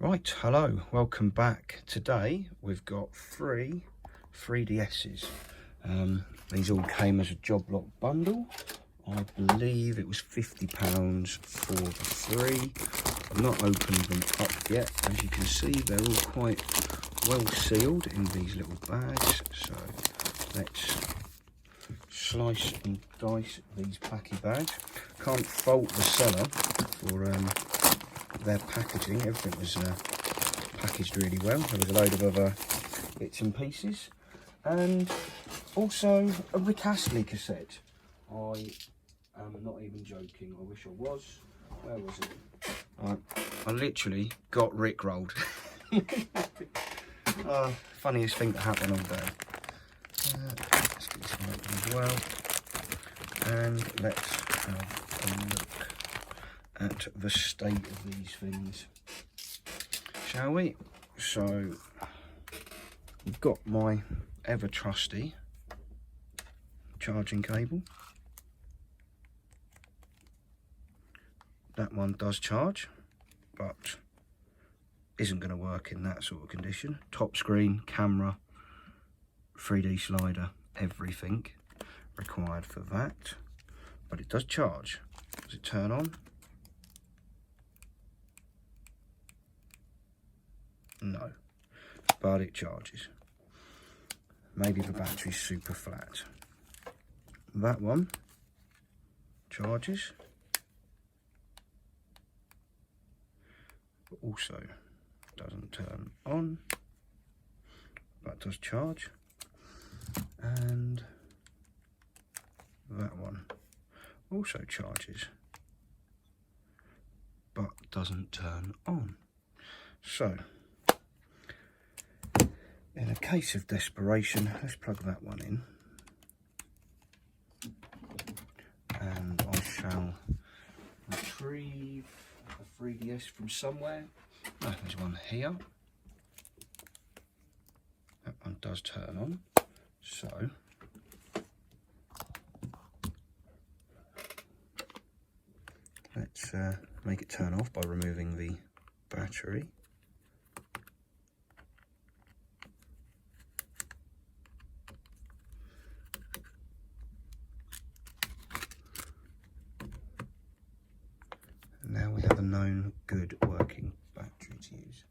Right, hello, welcome back. Today we've got three 3DSs. These all came as a job lot bundle. I believe it was £50 for the three. I've not opened them up yet. As you can see, they're all quite well sealed in these little bags. So let's slice and dice these packy bags. Can't fault the seller for their packaging. Everything was packaged really well. There was a load of other bits and pieces, and also a Rick Astley cassette. I am not even joking. I wish I was. Where was it? I literally got rickrolled. Funniest thing that happened all day. Let's get this one open as well, and let's have a look at the state of these things, shall we? So we've got my ever trusty charging cable. That one does charge, but isn't going to work in that sort of condition. Top screen, camera, 3D slider, everything required for that, but it does charge. Does it turn on? No, but it charges. Maybe the battery's super flat. That one charges, but also doesn't turn on, but does charge. And that one also charges, but doesn't turn on. So in a case of desperation, let's plug that one in, and I shall retrieve a 3DS from somewhere. Oh, there's one here. That one does turn on, so let's make it turn off by removing the battery. Now we have a known good working battery to use.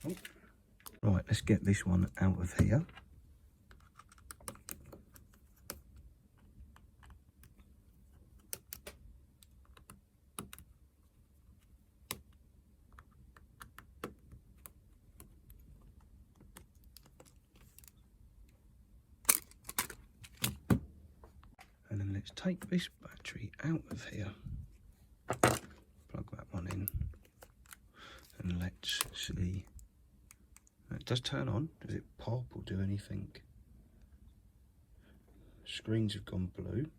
Oh. Right, let's get this one out of here. And then let's take this battery out of here. Plug that one in, and let's see. It does turn on. Does it pop or do anything? Screens have gone blue.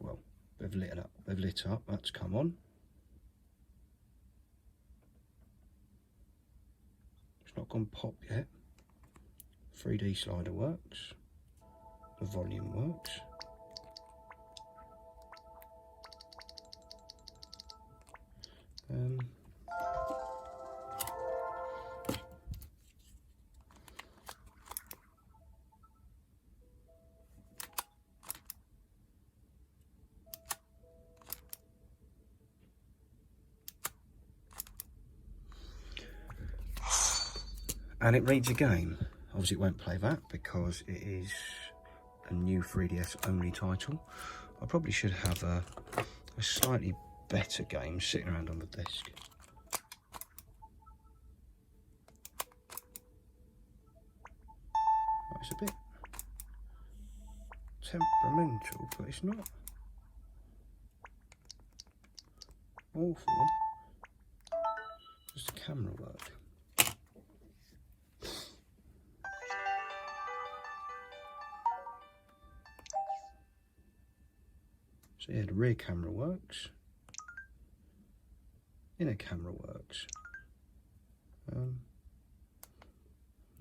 Well, they've lit up. They've lit up. That's come on. It's not gone pop yet. 3D slider works. The volume works. And it reads a game. Obviously it won't play that because it is a new 3DS only title. I probably should have a slightly better game sitting around on the desk. It's a bit temperamental, but it's not awful. Does the camera work? So yeah, the rear camera works. Inner camera works. I'm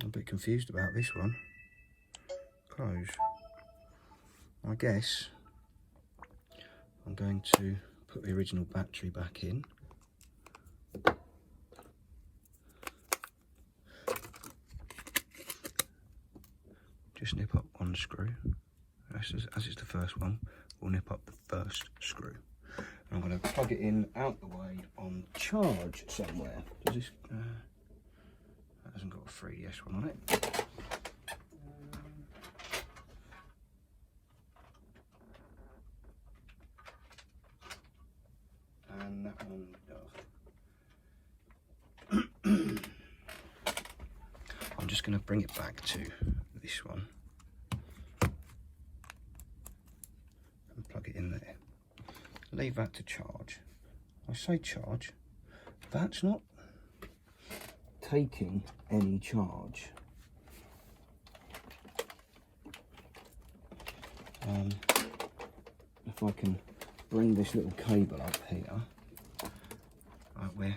a bit confused about this one. Close. I guess I'm going to put the original battery back in. just nip up one screw. As it's the first one, we'll nip up the first screw. And I'm going to plug it in out the way on charge somewhere. Does this? That hasn't got a 3DS one on it. And that one does. I'm just going to bring it back to this one and plug it in there. Leave that to charge. I say charge, that's not taking any charge. If I can bring this little cable up here, right, we're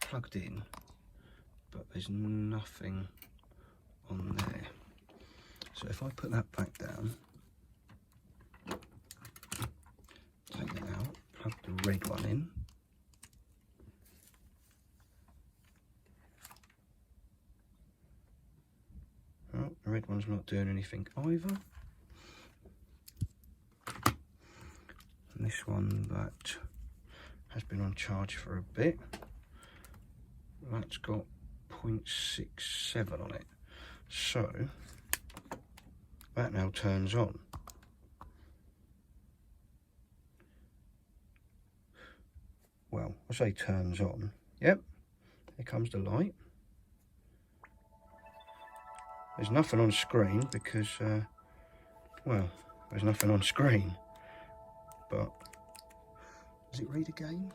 plugged in, but there's nothing on there. So if I put that back down, take that out, plug the red one in, oh, the red one's not doing anything either. And this one that has been on charge for a bit, that's got 0.67 on it, so that now turns on. Well, I say turns on, yep, here comes the light. There's nothing on screen because, well, there's nothing on screen, but does it read again?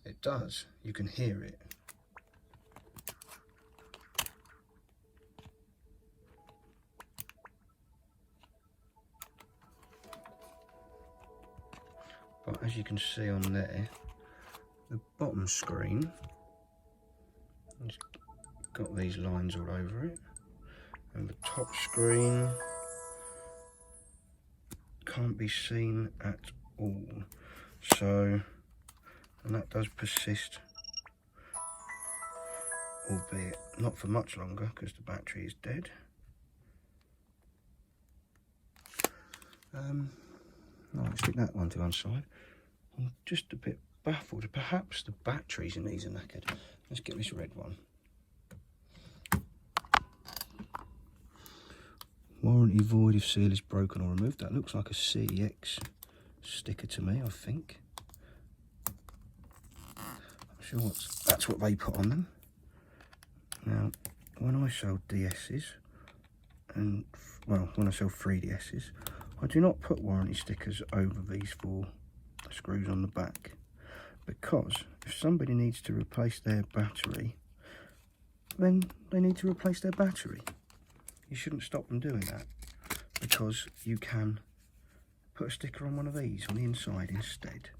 It does, you can hear it. But as you can see on there, the bottom screen has got these lines all over it, and the top screen can't be seen at all. So, and that does persist, albeit not for much longer because the battery is dead. I'll stick that one to one side. I'm just a bit baffled. Perhaps the batteries in these are knackered. Let's get this red one. Warranty void if seal is broken or removed. That looks like a CEX sticker to me, I think. I'm sure that's what they put on them. Now, when I sell DSs, and well, when I sell 3DSs, I do not put warranty stickers over these four screws on the back, because if somebody needs to replace their battery, then they need to replace their battery. You shouldn't stop them doing that, because you can put a sticker on one of these on the inside instead.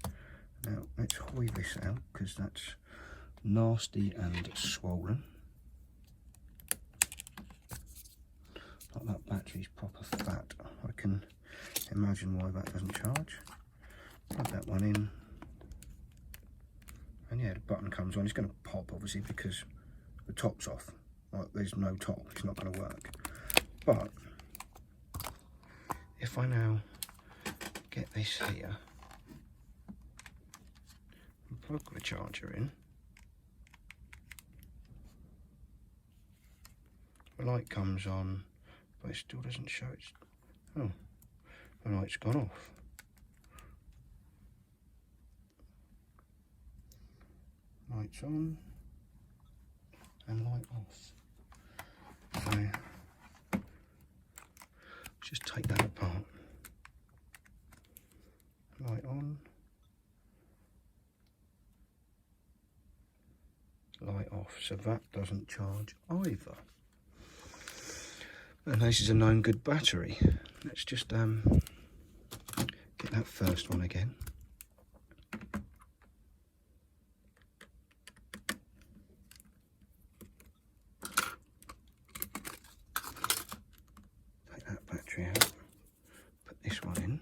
Now let's hoy this out because that's nasty and swollen. Like that battery's proper fat. I can imagine why that doesn't charge. Plug that one in, and yeah, the button comes on. It's going to pop obviously because the top's off. Like, there's no top, it's not going to work. But if I now get this here and plug the charger in, the light comes on, but it still doesn't show it's, oh, the light's gone off. Lights on and light off. So just take that apart. Light on, light off. So that doesn't charge either. And this is a known good battery. Let's just get that first one again. Take that battery out. Put this one in.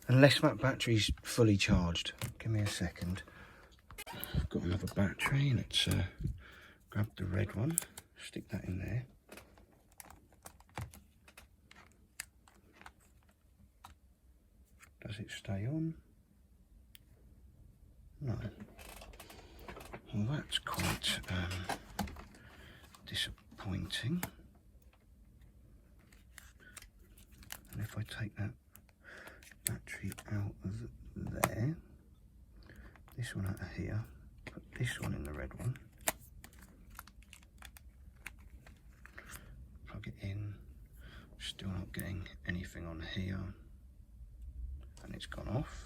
unless that battery's fully charged. Give me a second. I've got another battery. Let's grab the red one, stick that in there. Does it stay on? No. Well, that's quite disappointing. And if I take that battery out of there, this one out of here, put this one in the red one, plug it in, still not getting anything on here, and it's gone off.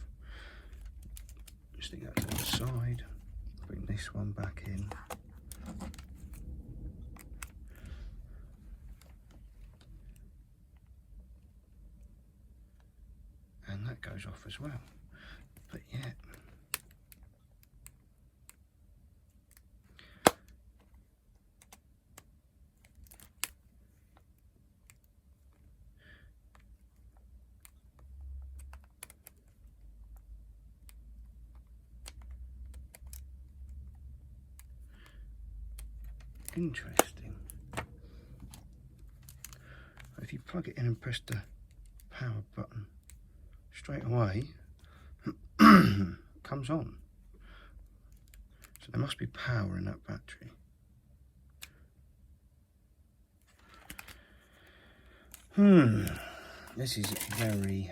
Stick that to the side, bring this one back in. And that goes off as well. But yeah. Interesting. If you plug it in and press the power button, straight away comes on. So there must be power in that battery. This is very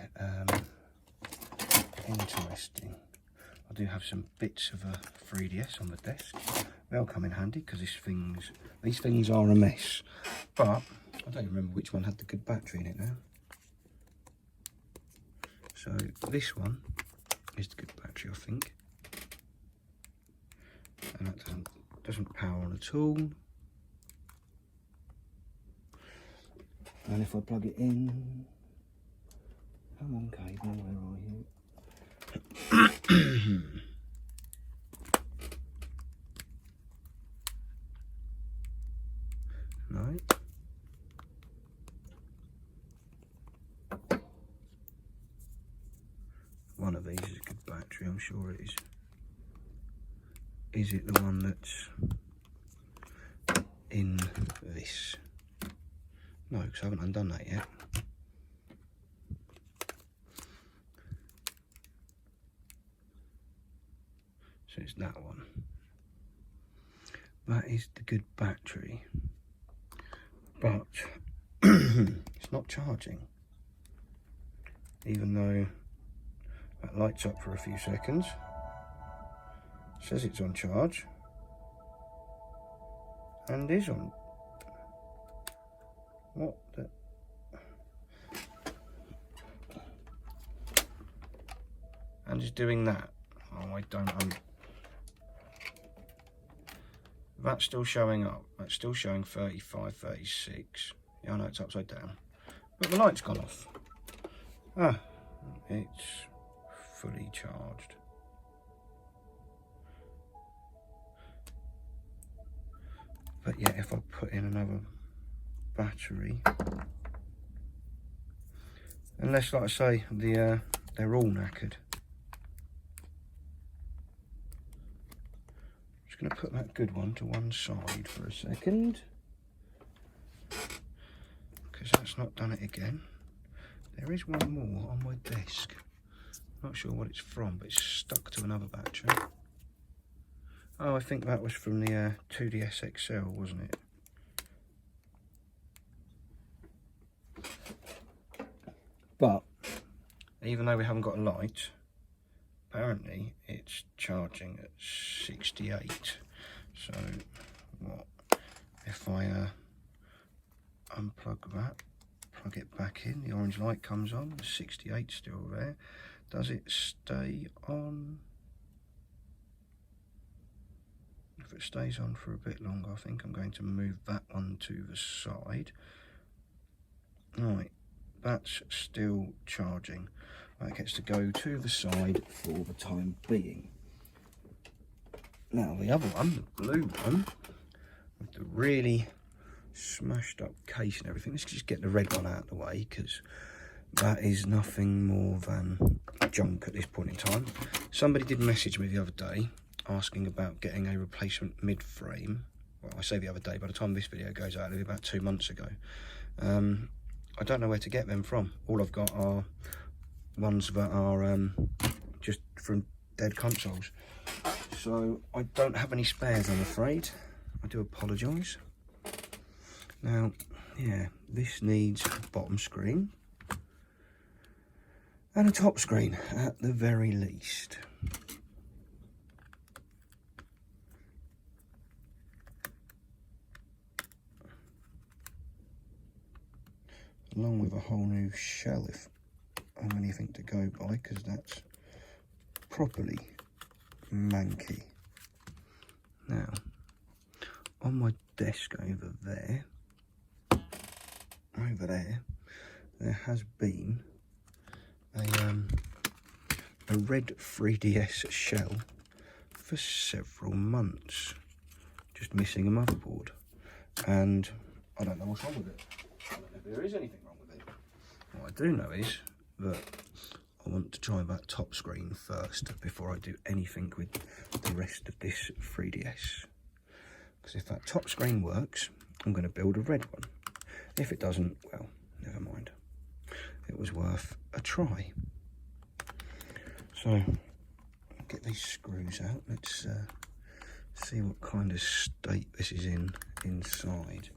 interesting. I do have some bits of a 3DS on the desk. They'll come in handy because these things are a mess. But I don't remember which one had the good battery in it now. So this one is the good battery, I think. And that doesn't power on at all. And if I plug it in, come on cable, where are you? No. One of these is a good battery, I'm sure it is. Is it the one that's in this? No, because I haven't undone that yet. So it's that one. That is the good battery. But it's not charging. Even though that lights up for a few seconds. Says it's on charge. And is on. What the? And it's doing that. Oh, I don't. That's still showing up. That's still showing 35, 36. Yeah, I know it's upside down. But the light's gone off. Ah, it's fully charged. But yeah, if I put in another battery, unless, like I say, they're all knackered. I'm going to put that good one to one side for a second, because that's not done it again. There is one more on my desk. Not sure what it's from, but it's stuck to another battery. Oh, I think that was from the 2DS XL, wasn't it? But even though we haven't got a light, apparently it's charging at 68. So what if I unplug that, plug it back in, the orange light comes on, the 68's still there. Does it stay on? If it stays on for a bit longer, I think I'm going to move that one to the side. Right, that's still charging. That gets to go to the side for the time being. Now the other one, the blue one, with the really smashed up case and everything. Let's just get the red one out of the way, because that is nothing more than junk at this point in time. Somebody did message me the other day asking about getting a replacement mid-frame. Well, I say the other day, by the time this video goes out, it'll be about 2 months ago. I don't know where to get them from. All I've got are ones that are just from dead consoles. So I don't have any spares, I'm afraid. I do apologise. Now, yeah, this needs a bottom screen and a top screen at the very least. Along with a whole new shell if I'm anything to go by, because that's properly manky. Now, on my desk over there, there has been a red 3DS shell for several months, just missing a motherboard, and I don't know what's wrong with it. I don't know if there is anything wrong with it. What I do know is that I want to try that top screen first before I do anything with the rest of this 3DS. Because if that top screen works, I'm going to build a red one. If it doesn't, well, never mind. It was worth a try. So, get these screws out. Let's see what kind of state this is in inside.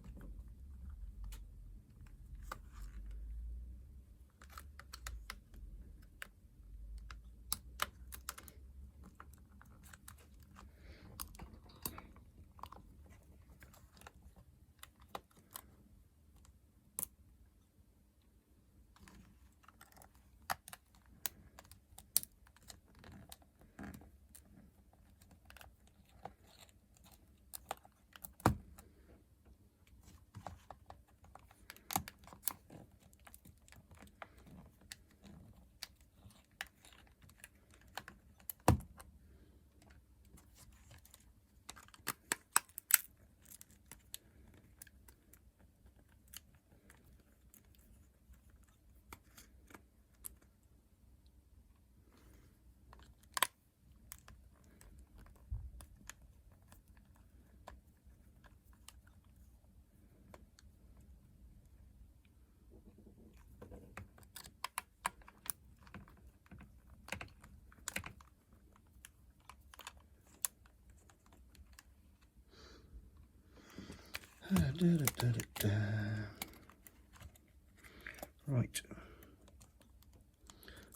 Right,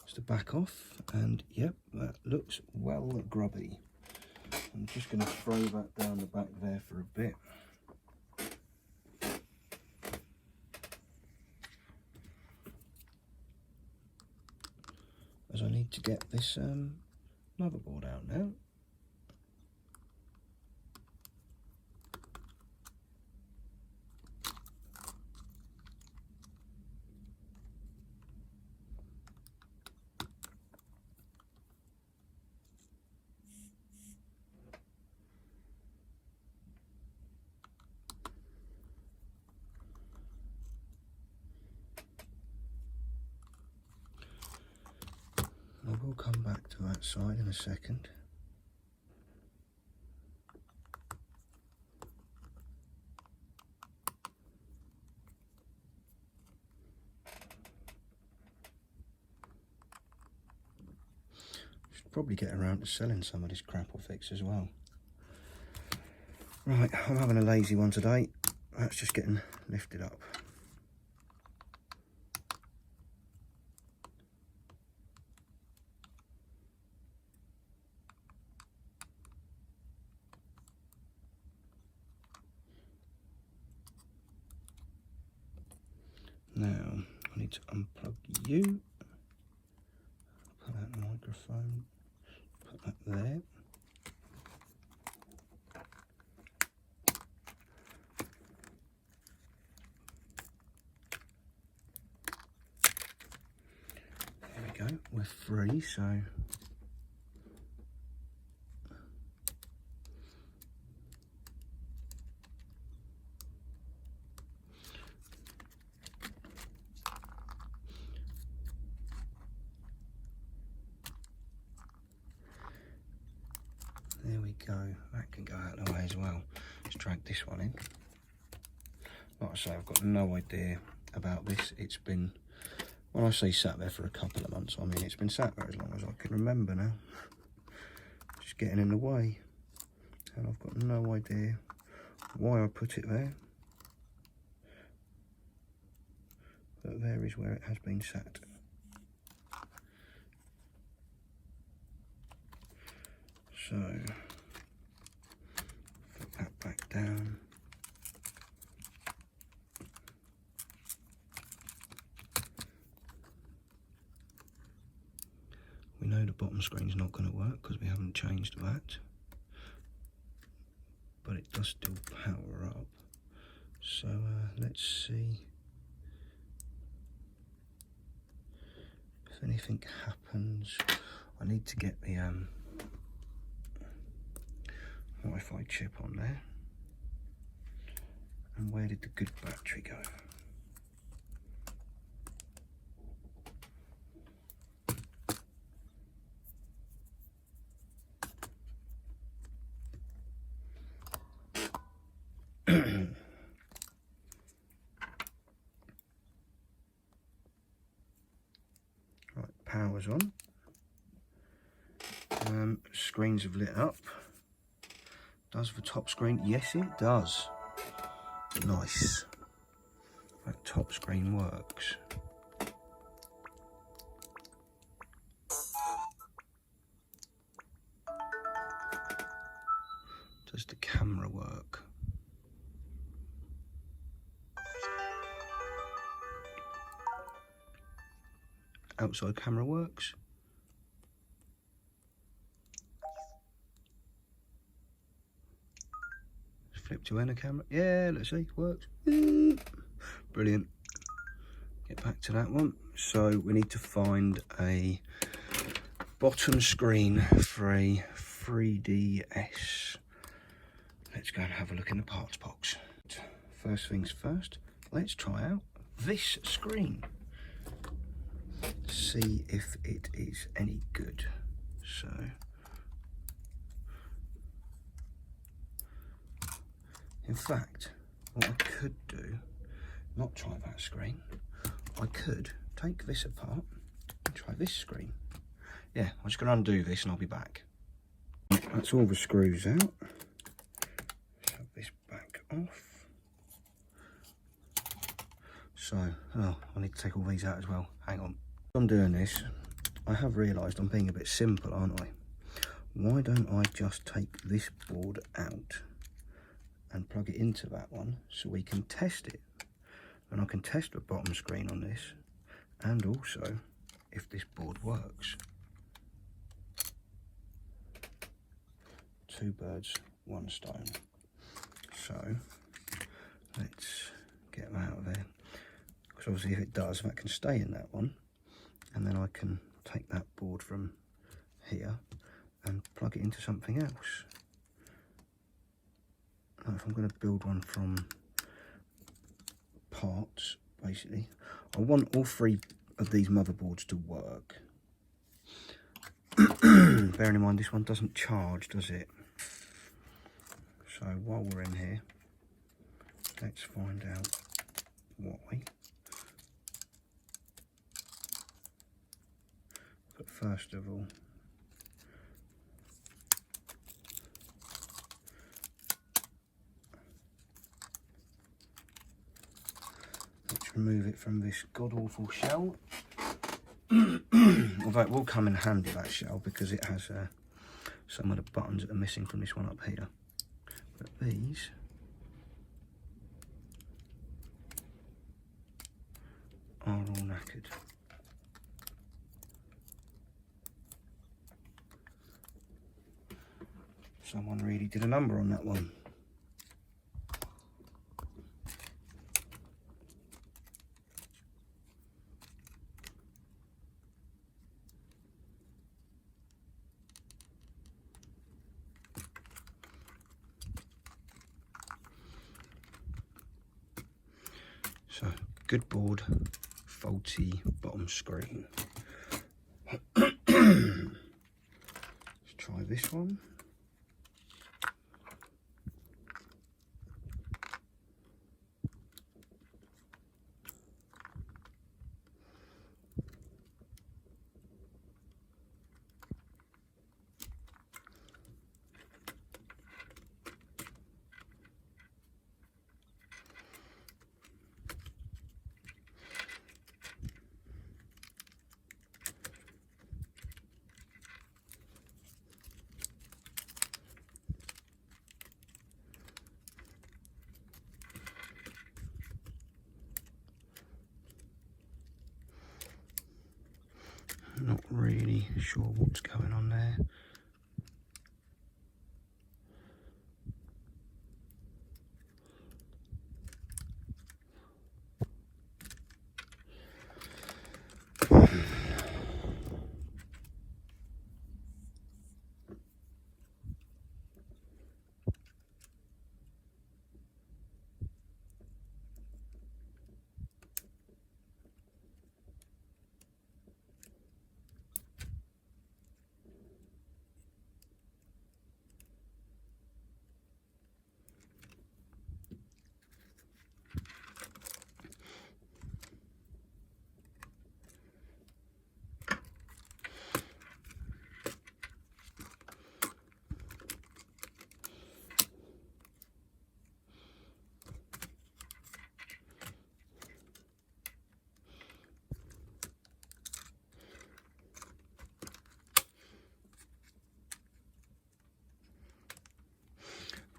it's the back off, and yep, that looks well grubby. I'm just going to throw that down the back there for a bit. As I need to get this motherboard out now. I will come back to that side in a second. Should probably get around to selling some of this crap or fix as well. Right, I'm having a lazy one today. That's just getting lifted up. Now, I need to unplug you, pull out the microphone, put that there. There we go, we're free, so go. That can go out of the way as well. Let's drag this one in. Like I say, I've got no idea about this. It's been, when I say sat there for a couple of months, I mean it's been sat there as long as I can remember now. Just getting in the way. And I've got no idea why I put it there. But there is where it has been sat. So, put that back down. We know the bottom screen's not going to work because we haven't changed that. But it does still power up. So let's see if anything happens. I need to get the Wi-Fi chip on there. And where did the good battery go? Right, power's on. Screens have lit up. Does the top screen? Yes, it does. Nice. That top screen works. Does the camera work? Outside camera works. Flip to inner camera. Yeah, let's see, works. Brilliant. Get back to that one. So we need to find a bottom screen for a 3DS. Let's go and have a look in the parts box. First things first, let's try out this screen. See if it is any good. So in fact, what I could do, not try that screen, I could take this apart and try this screen. Yeah, I'm just going to undo this and I'll be back. That's all the screws out. Let's have this back off. So, oh, I need to take all these out as well. Hang on. I'm doing this, I have realised I'm being a bit simple, aren't I? Why don't I just take this board out and plug it into that one so we can test it? And I can test the bottom screen on this and also if this board works. Two birds, one stone. So let's get that out of there. Because obviously if it does, that can stay in that one. And then I can take that board from here and plug it into something else. Now if I'm going to build one from parts, basically, I want all three of these motherboards to work. Bearing in mind this one doesn't charge, does it? So while we're in here, let's find out why. But first of all, let's remove it from this god-awful shell. Although it will come in handy, that shell, because it has some of the buttons that are missing from this one up here. But these are all knackered. Someone really did a number on that one. So, good board, faulty bottom screen. Let's try this one. sure what's going on there.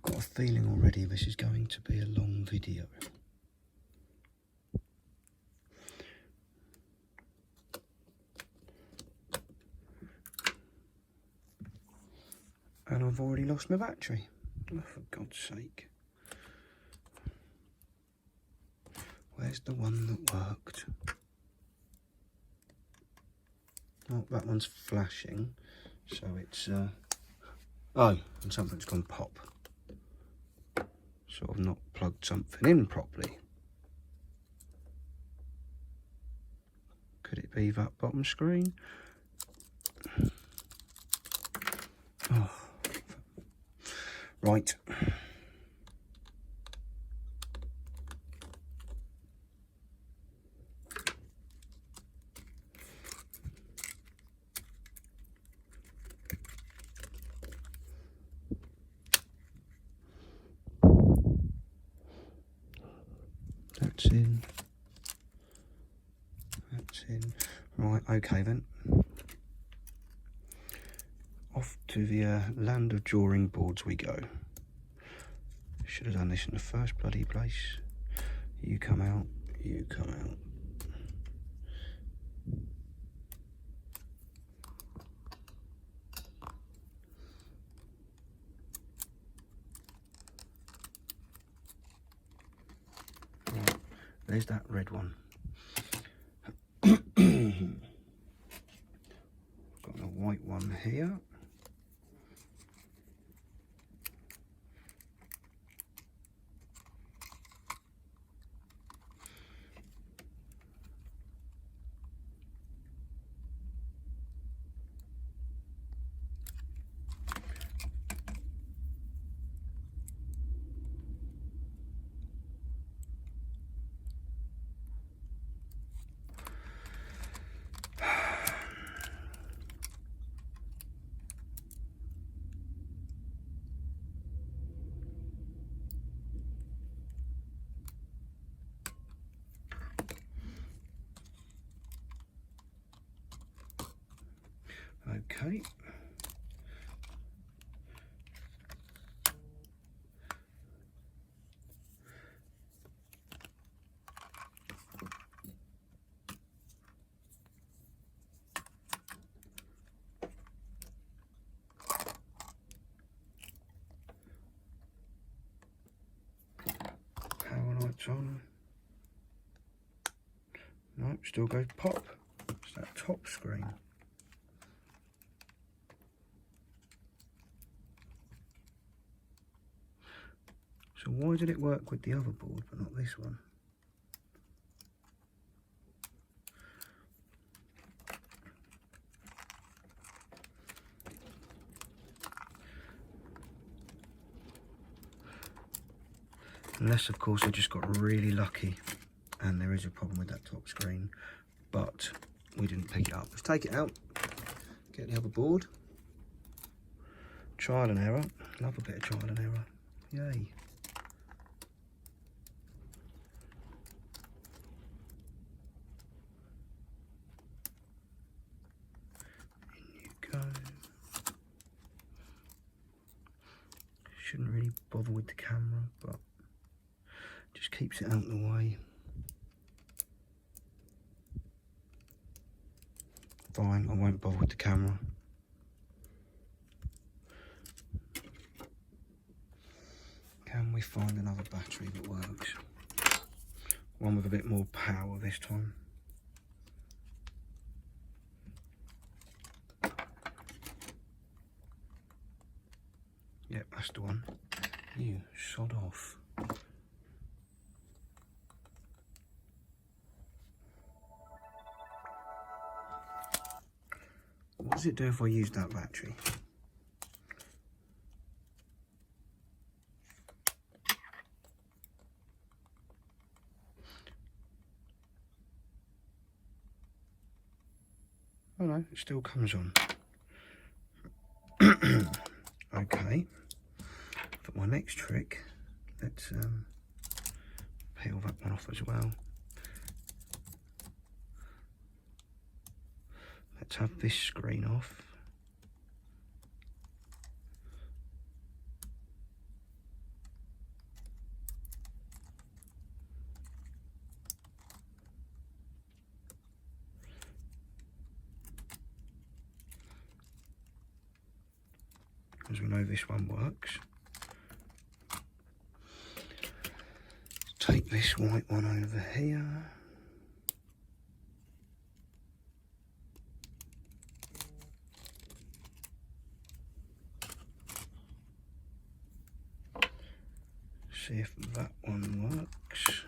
Got a feeling already this is going to be a long video. And I've already lost my battery. Oh, for God's sake. Where's the one that worked? Oh, that one's flashing. So it's, oh, and something's gone pop. So I've not plugged something in properly. Could it be that bottom screen? Oh. Right. That's in. That's in. Right, okay then. Off to the land of drawing boards we go. Should have done this in the first bloody place. You come out, you come out. Right, there's that red one. Got a white one here. Okay. Power lights on. Nope, still goes pop. It's that top screen. So why did it work with the other board but not this one? Unless of course I just got really lucky and there is a problem with that top screen, but we didn't pick it up. Let's take it out, get the other board. Trial and error, love a bit of trial and error, yay. Go. Shouldn't really bother with the camera, but just keeps it out of the way. fine, I won't bother with the camera. Can we find another battery that works? One with a bit more power this time. Yep, that's the one. You sod off. What does it do if I use that battery? Oh no, it still comes on. Okay, for my next trick, let's peel that one off as well. Let's have this screen off. As we know this one works. Take this white one over here. See if that one works.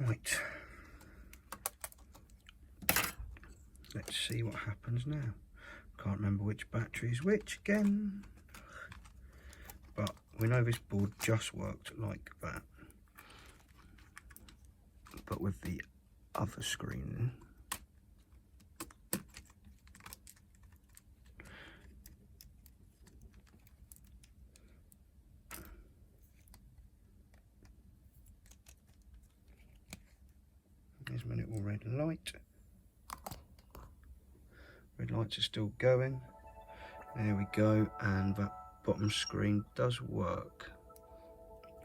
Right, let's see what happens now. Can't remember which battery is which again, but we know this board just worked like that, but with the other screen. There's my little red light. Red lights are still going. There we go, and that bottom screen does work.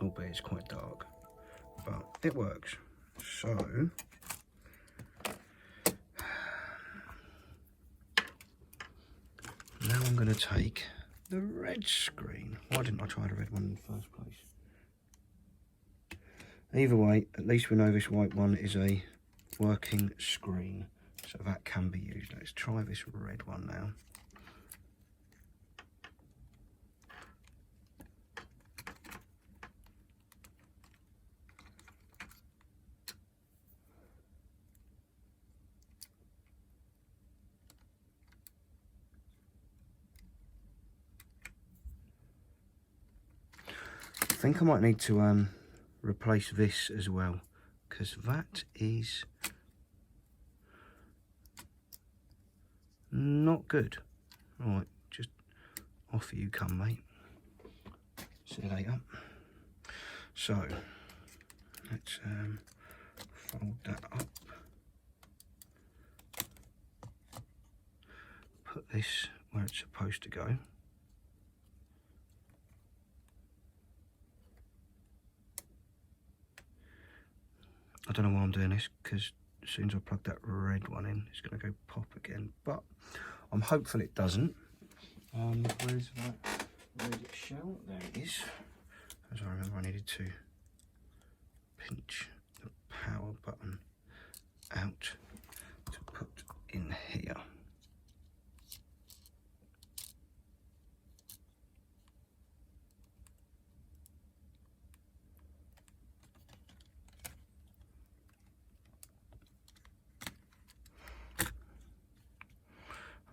Albeit it's quite dark, but it works. So, now I'm going to take the red screen. Why didn't I try the red one in the first place? Either way, at least we know this white one is a working screen, so that can be used. Let's try this red one now. I think I might need to replace this as well, because that is not good. Right, just off you come, mate. See you later. So let's fold that up, put this where it's supposed to go. I don't know why I'm doing this, because as soon as I plug that red one in, it's going to go pop again. But I'm hopeful it doesn't. Where's that red shell? There it is. As I remember, I needed to pinch the power button out to put in here.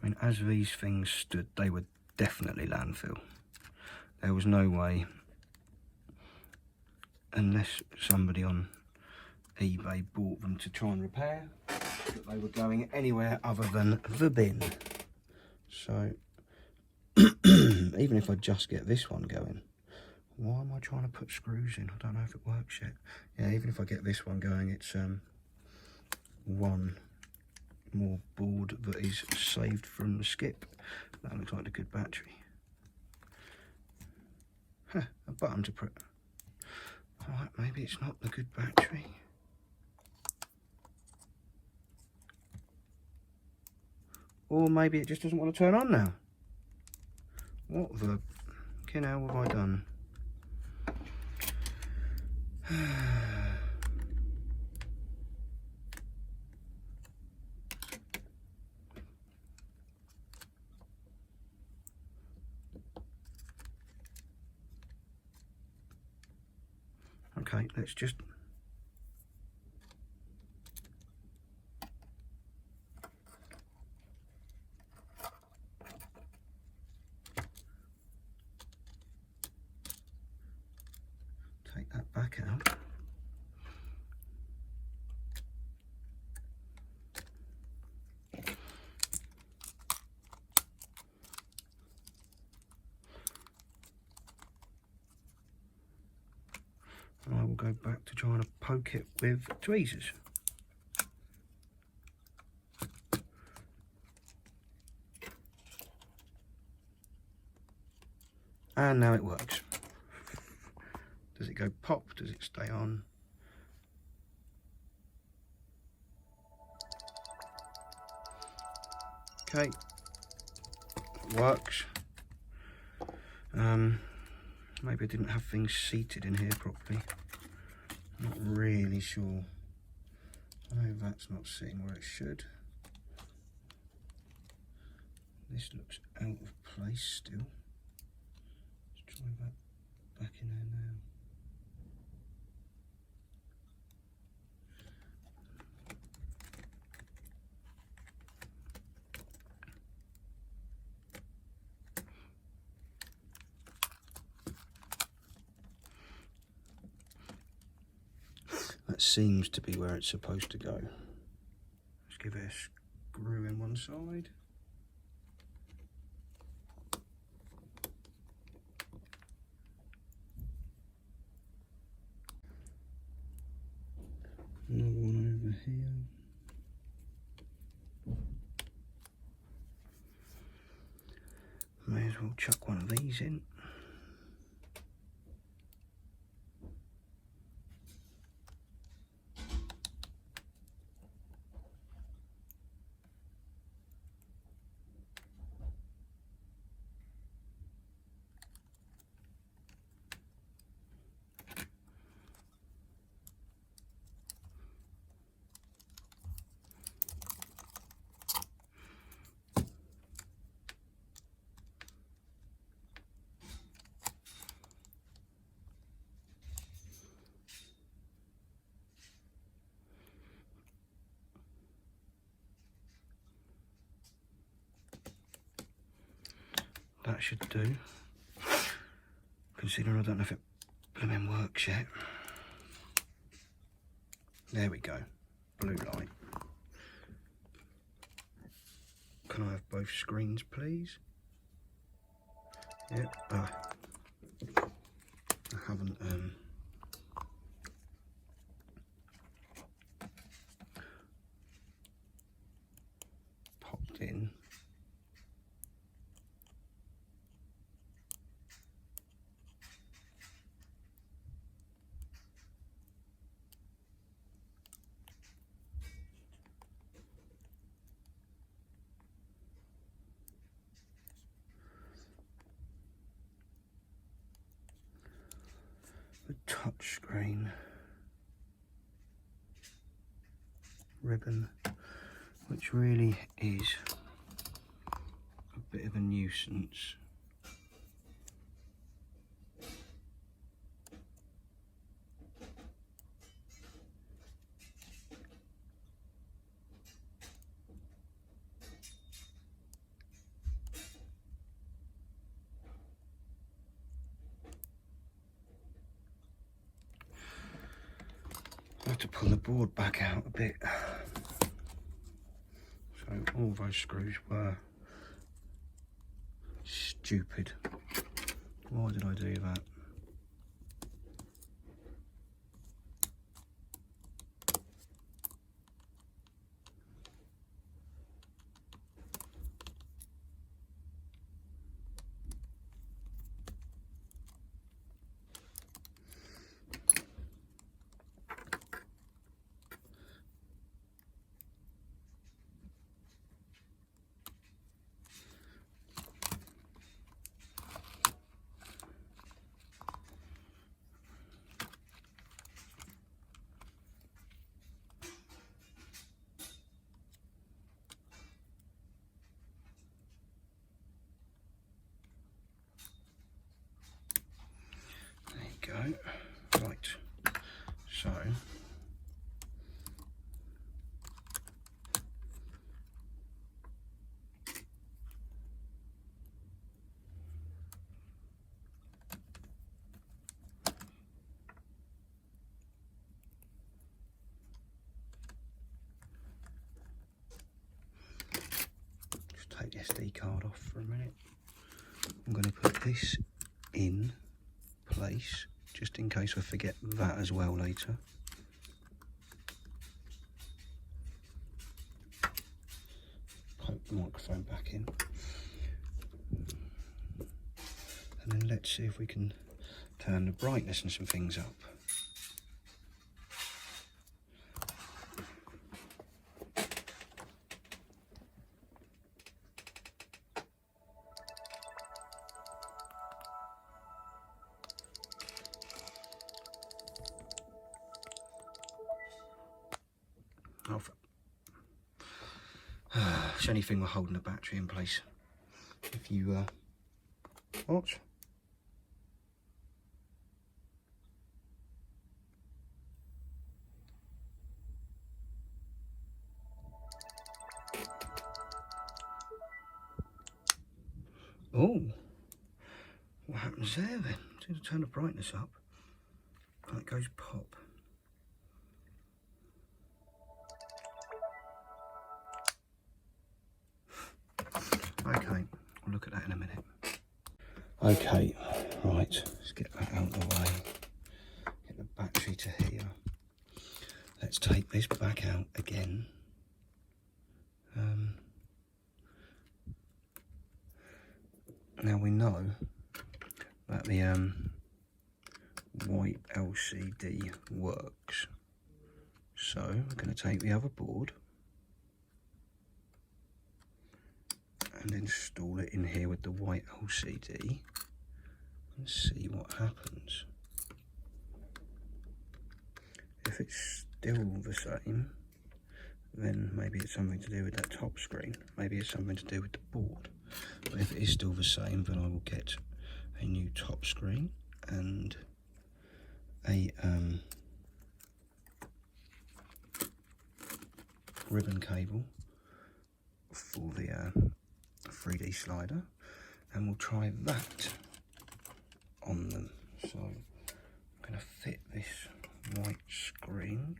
I mean, as these things stood, they were definitely landfill. There was no way, unless somebody on eBay bought them to try and repair, that they were going anywhere other than the bin. So, even if I just get this one going, why am I trying to put screws in? I don't know if it works yet. Yeah, even if I get this one going, it's one more board that is saved from the skip. That looks like a good battery. Huh, a button to press. Alright, maybe it's not the good battery. Or maybe it just doesn't want to turn on now. What the hell have I done? Okay, let's just... take that back out. And I will go back to trying to poke it with tweezers. And now it works. Does it go pop? Does it stay on? Okay, works. Maybe I didn't have things seated in here properly. Not really sure. I know that's not sitting where it should. This looks out of place still. Let's try that back in there now. That seems to be where it's supposed to go. Let's give it a screw in one side. Another one over here. May as well chuck one of these in. That should do, considering I don't know if it blooming works yet. There we go, blue light. Can I have both screens, please? Yep. I haven't popped in. The touch screen ribbon, which really is a bit of a nuisance. have to pull the board back out a bit. So all those screws were stupid. Why did I do that? Go. Right, so just take the SD card off for a minute. I'm going to put this in place just in case I forget that as well later. Poke the microphone back in. And then let's see if we can turn the brightness and some things up. It's the only thing we're holding the battery in place. If you watch. Oh, what happens there then? To turn the brightness up, and it goes pop. Okay, we'll look at that in a minute. Okay, right, let's get that out of the way. Get the battery to here. Let's take this back out again. Now we know that the white LCD works. So we're going to take the other board and install it in here with the white LCD and see what happens. If it's still the same, then maybe it's something to do with that top screen. Maybe it's something to do with the board. But if it is still the same, then I will get a new top screen and a ribbon cable for the 3D slider, and we'll try that on them. So I'm going to fit this white screen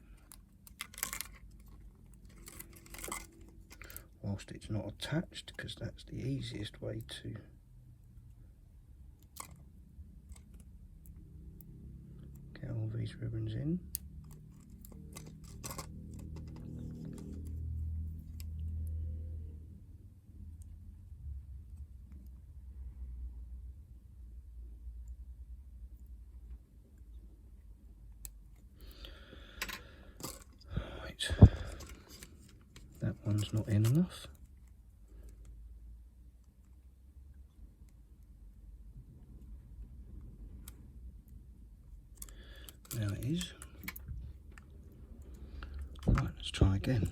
whilst it's not attached, because that's the easiest way to get all these ribbons in. Right, that one's not in enough. Now it is. Right, let's try again.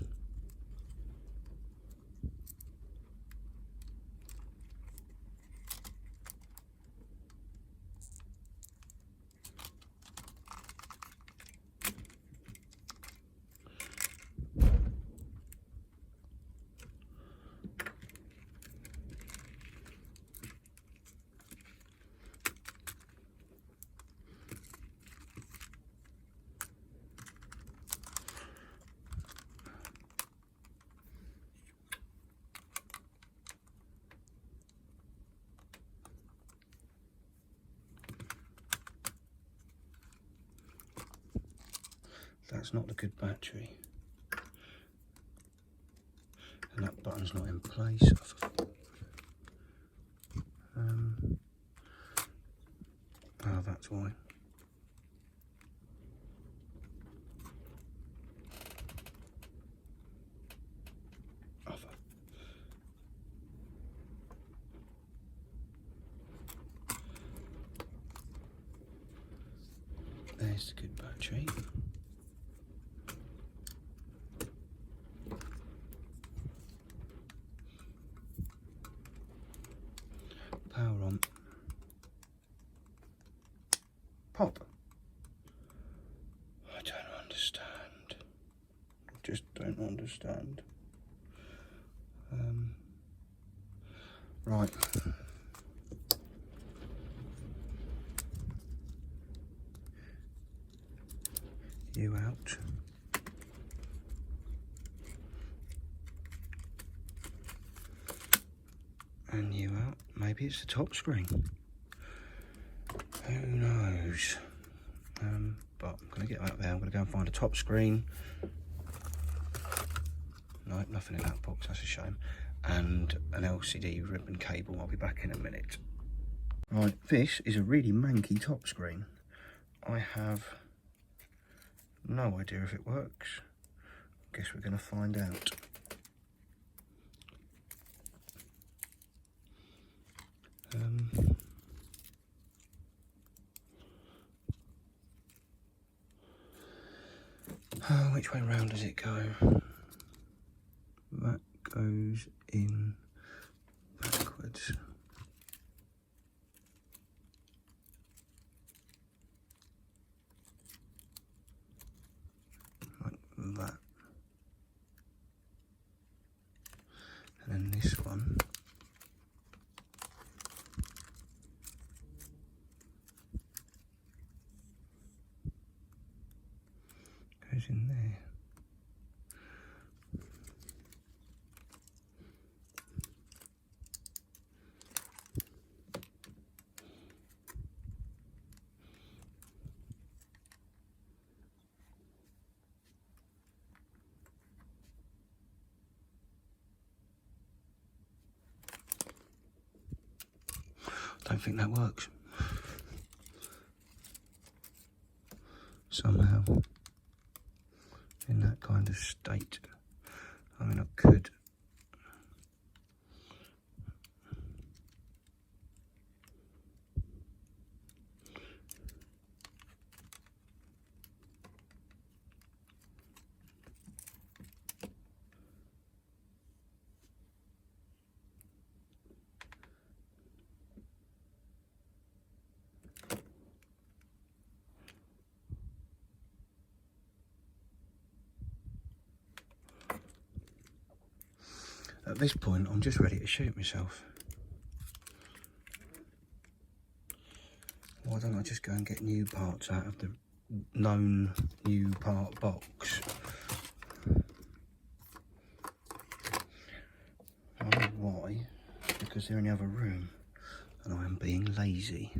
That's not a good battery. And that button's not in place. Oh, that's why. There's the good battery. Power on. Pop. I don't understand. Just don't understand. Right. You out. And you out. Maybe it's the top screen. Who knows? But I'm going to get out there. I'm going to go and find a top screen. No, nothing in that box. That's a shame. And an LCD ribbon cable. I'll be back in a minute. Right, this is a really manky top screen. I have no idea if it works. Guess we're going to find out. Which way round does it go? That goes in backwards. Like that. And then this one goes in there. Don't think that works. Somehow, in that kind of state. I mean, I could. At this point, I'm just ready to shoot myself. Why don't I just go and get new parts out of the known new part box? I don't know why, because they're in the other room and I am being lazy.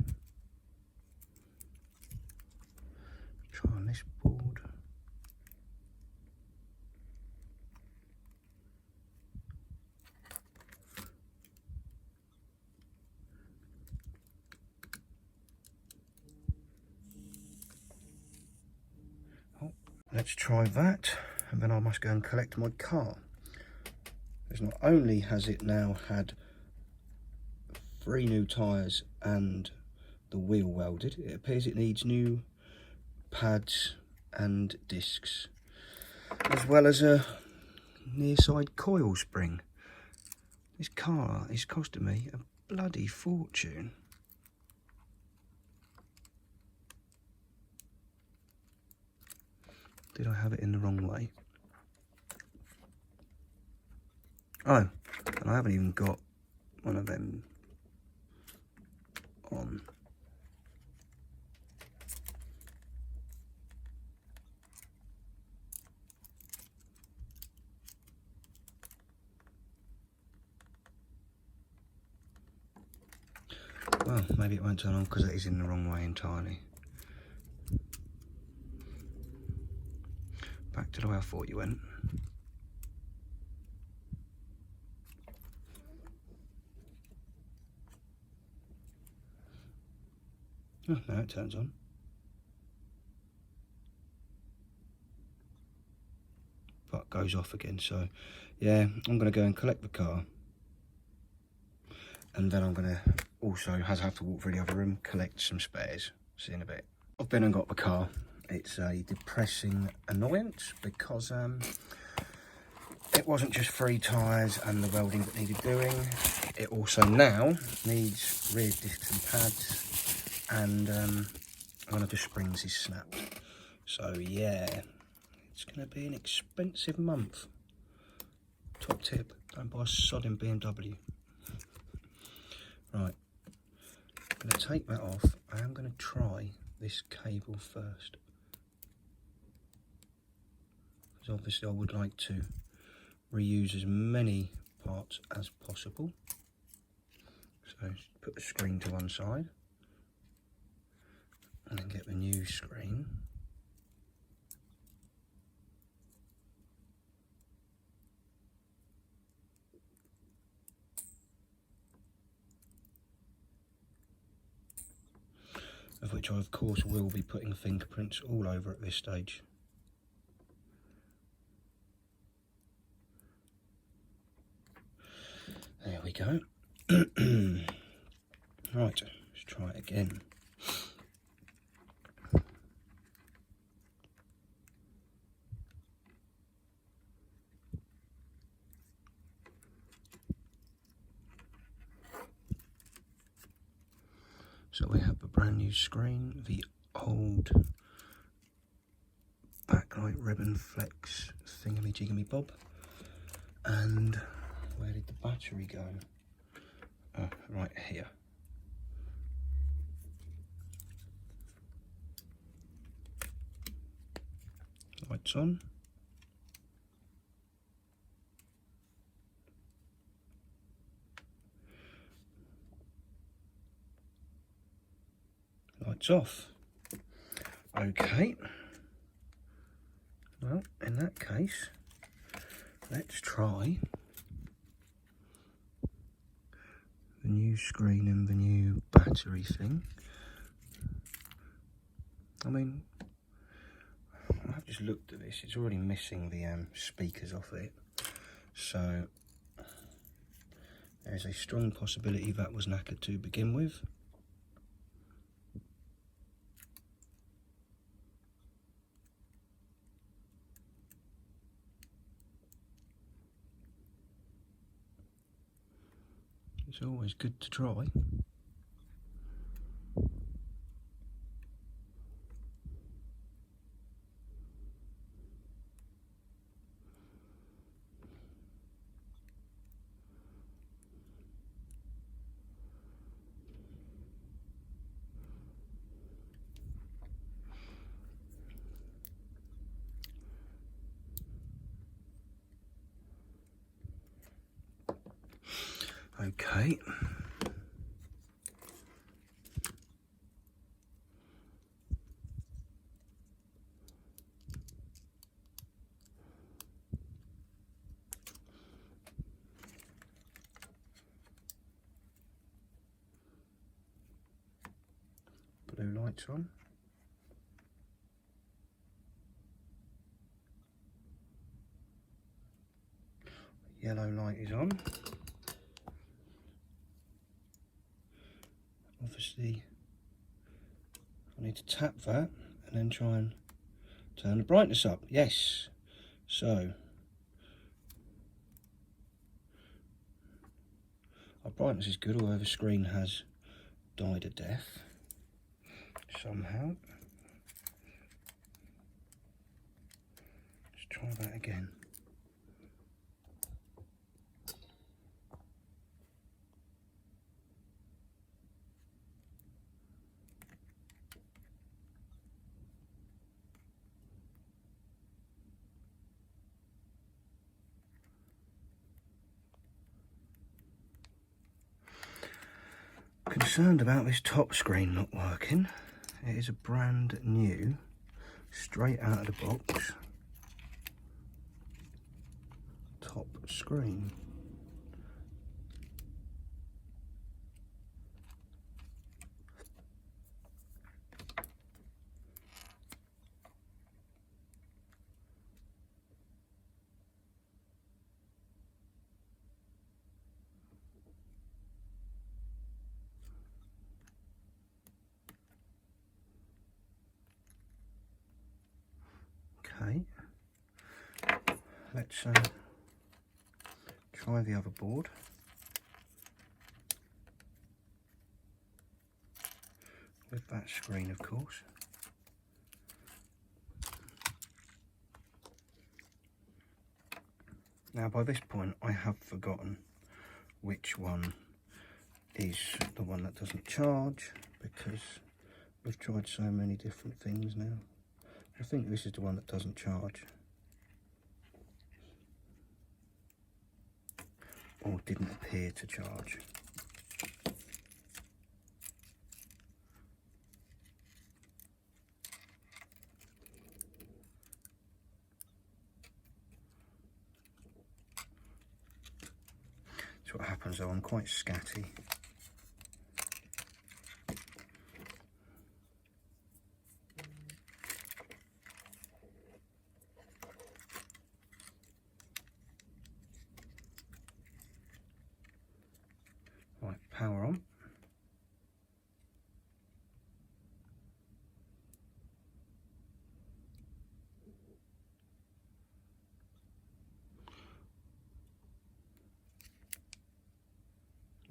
Try on this board. Let's try that, and then I must go and collect my car. Because not only has it now had 3 new tyres and the wheel welded, it appears it needs new pads and discs, as well as a near side coil spring. This car is costing me a bloody fortune. Did I have it in the wrong way? Oh, and I haven't even got one of them on. Well, maybe it won't turn on because it is in the wrong way entirely. Back to the way I thought you went. Oh, now it turns on. But goes off again. So yeah, I'm going to go and collect the car. And then I'm going to also, as I have to walk through the other room, collect some spares. See you in a bit. I've been and got the car. It's a depressing annoyance because it wasn't just 3 tyres and the welding that needed doing. It also now needs rear discs and pads, and one of the springs is snapped. So yeah, it's going to be an expensive month. Top tip, don't buy a sodding BMW. Right, I'm going to take that off. I am going to try this cable first, because obviously I would like to reuse as many parts as possible. So put the screen to one side and then get the new screen. Of which I of course will be putting fingerprints all over at this stage. There we go. Right, let's try it again. So we have the brand new screen, the old backlight ribbon flex thingy jiggamy bob, and where did the battery go? Oh, right here. Lights on. Lights off. Okay. Well, in that case, let's try the new screen and the new battery thing. I mean, I've just looked at this, it's already missing the speakers off it, so there's a strong possibility that was knackered to begin with. It's always good to try. Okay. Blue lights on. Yellow light is on. Obviously, I need to tap that and then try and turn the brightness up. Yes. So, our brightness is good, although the screen has died a death somehow. Let's try that again. Concerned about this top screen not working. It is a brand new, straight out of the box screen. Okay, let's try the other board. With that screen, of course. Now, by this point, I have forgotten which one is the one that doesn't charge, because we've tried so many different things now. I think this is the one that doesn't charge. Or didn't appear to charge. That's what happens though, I'm quite scatty. Right, power on.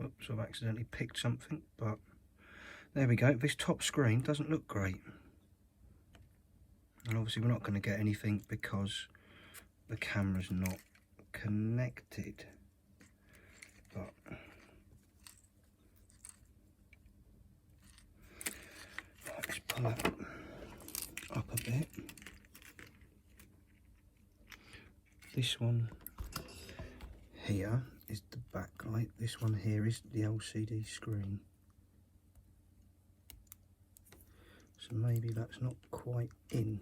Oops, I've accidentally picked something, but there we go. This top screen doesn't look great. And obviously we're not going to get anything because the camera's not connected. But let's pull that up a bit. This one here is the backlight. This one here is the LCD screen. So maybe that's not quite in.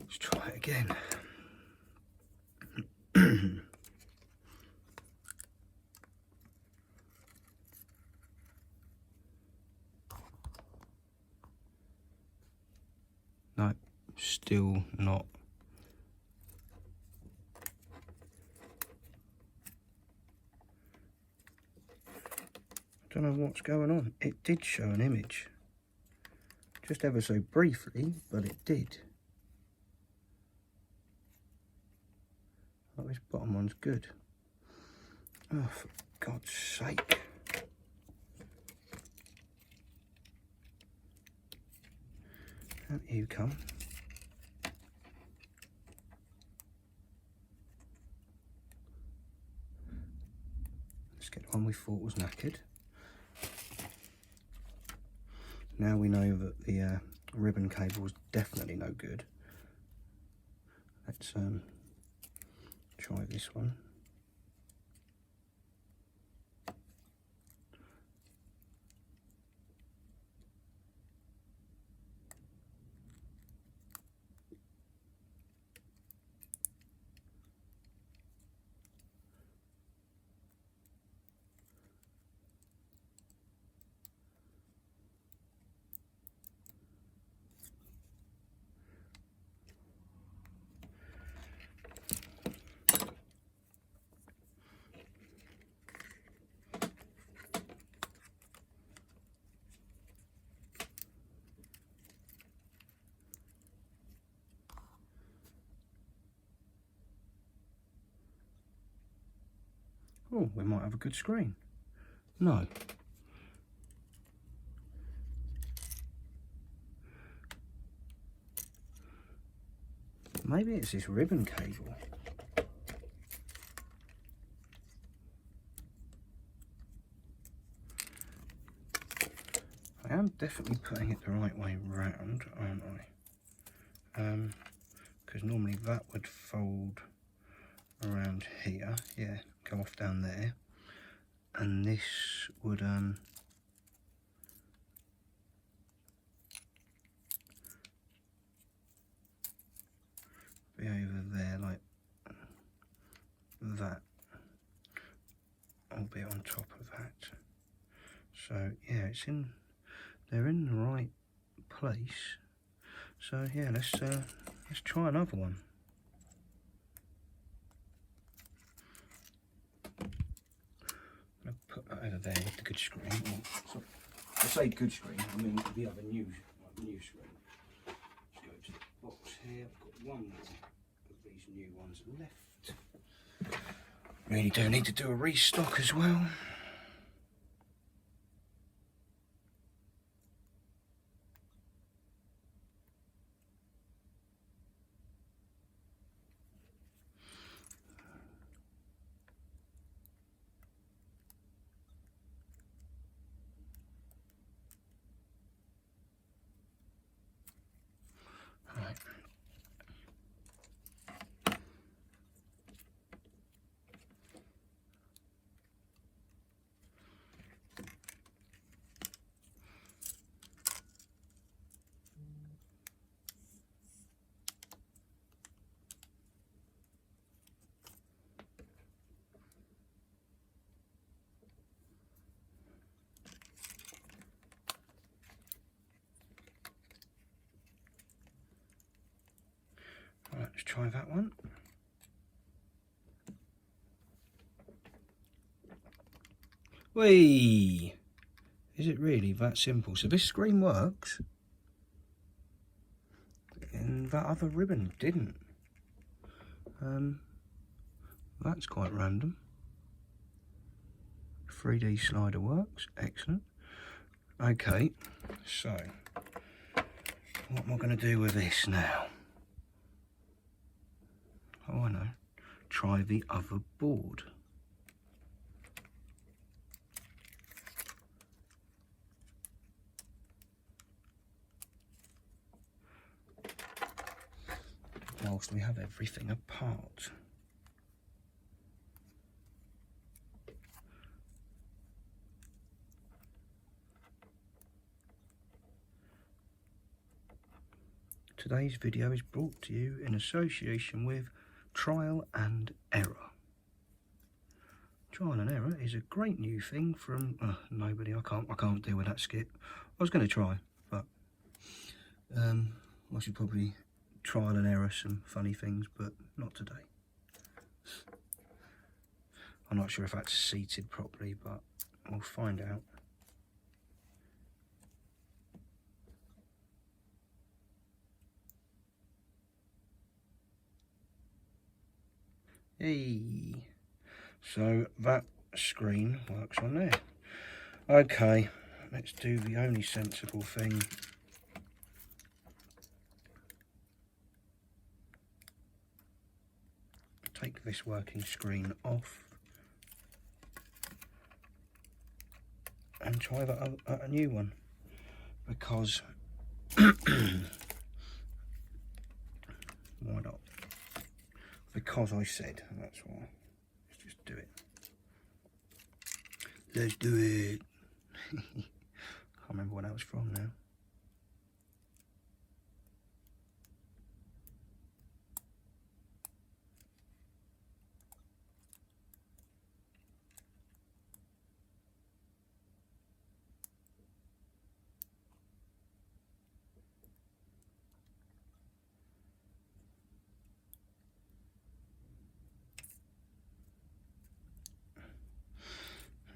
Let's try it again. No, still not. I don't know what's going on. It did show an image. Just ever so briefly, but it did. Oh, this bottom one's good. Oh, for God's sake. Out you come. Let's get the one we thought was knackered. Now we know that the ribbon cable is definitely no good. Let's try this one. Oh, we might have a good screen. No. Maybe it's this ribbon cable. am definitely putting it the right way round, aren't I? Because normally that would fold around here, yeah, go off down there, and this would be over there like that, albeit on top of that. So yeah, they're in the right place. So yeah, let's try another one. I'll put that over there with the good screen. Oh, sorry. I say good screen, I mean the other new screen. Let's go to the box here. I've got one more of these new ones left. Really do need to do a restock as well. Right. Right, let's try that one. Whee! Is it really that simple? So this screen works, and that other ribbon didn't. That's quite random. 3D slider works, excellent. Okay, so what am I going to do with this now? Oh, I know. Try the other board. Whilst we have everything apart. Today's video is brought to you in association with Trial and Error. Trial and Error is a great new thing from nobody. I can't deal with that skip. I was going to try, but I should probably trial and error some funny things, but not today. I'm not sure if that's seated properly, but we'll find out. Hey, so that screen works on there. Okay, let's do the only sensible thing. Take this working screen off and try that a new one, because why not? Because I said, that's why. Let's just do it. Let's do it. Can't remember what that was from now.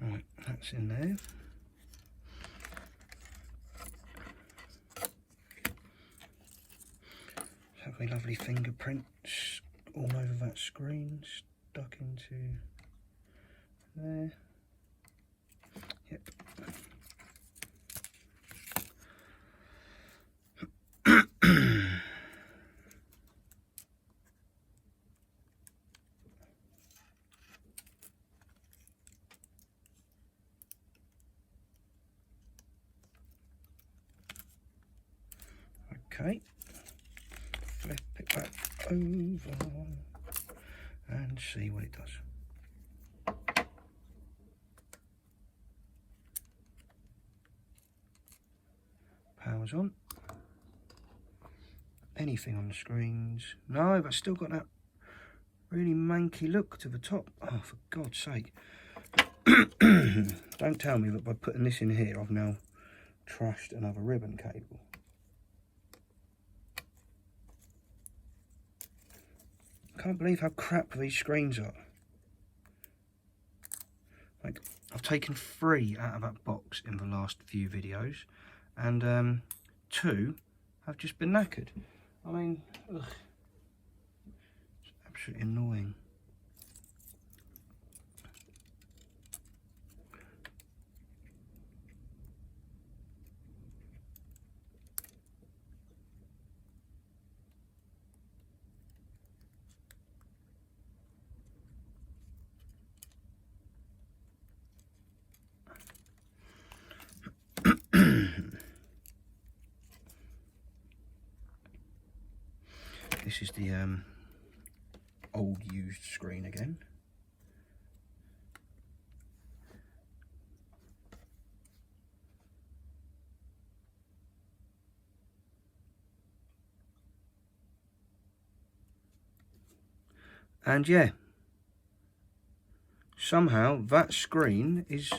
Right, that's in there. Have lovely fingerprints all over that screen, stuck into there. Yep. Okay, flip it back over and see what it does. Power's on. Anything on the screens? No, but still got that really manky look to the top. Oh, for God's sake. Don't tell me that by putting this in here I've now trashed another ribbon cable. Can't believe how crap these screens are. Like, I've taken 3 out of that box in the last few videos, and 2 have just been knackered. I mean, ugh. It's absolutely annoying. This is the old used screen again. And yeah, somehow that screen is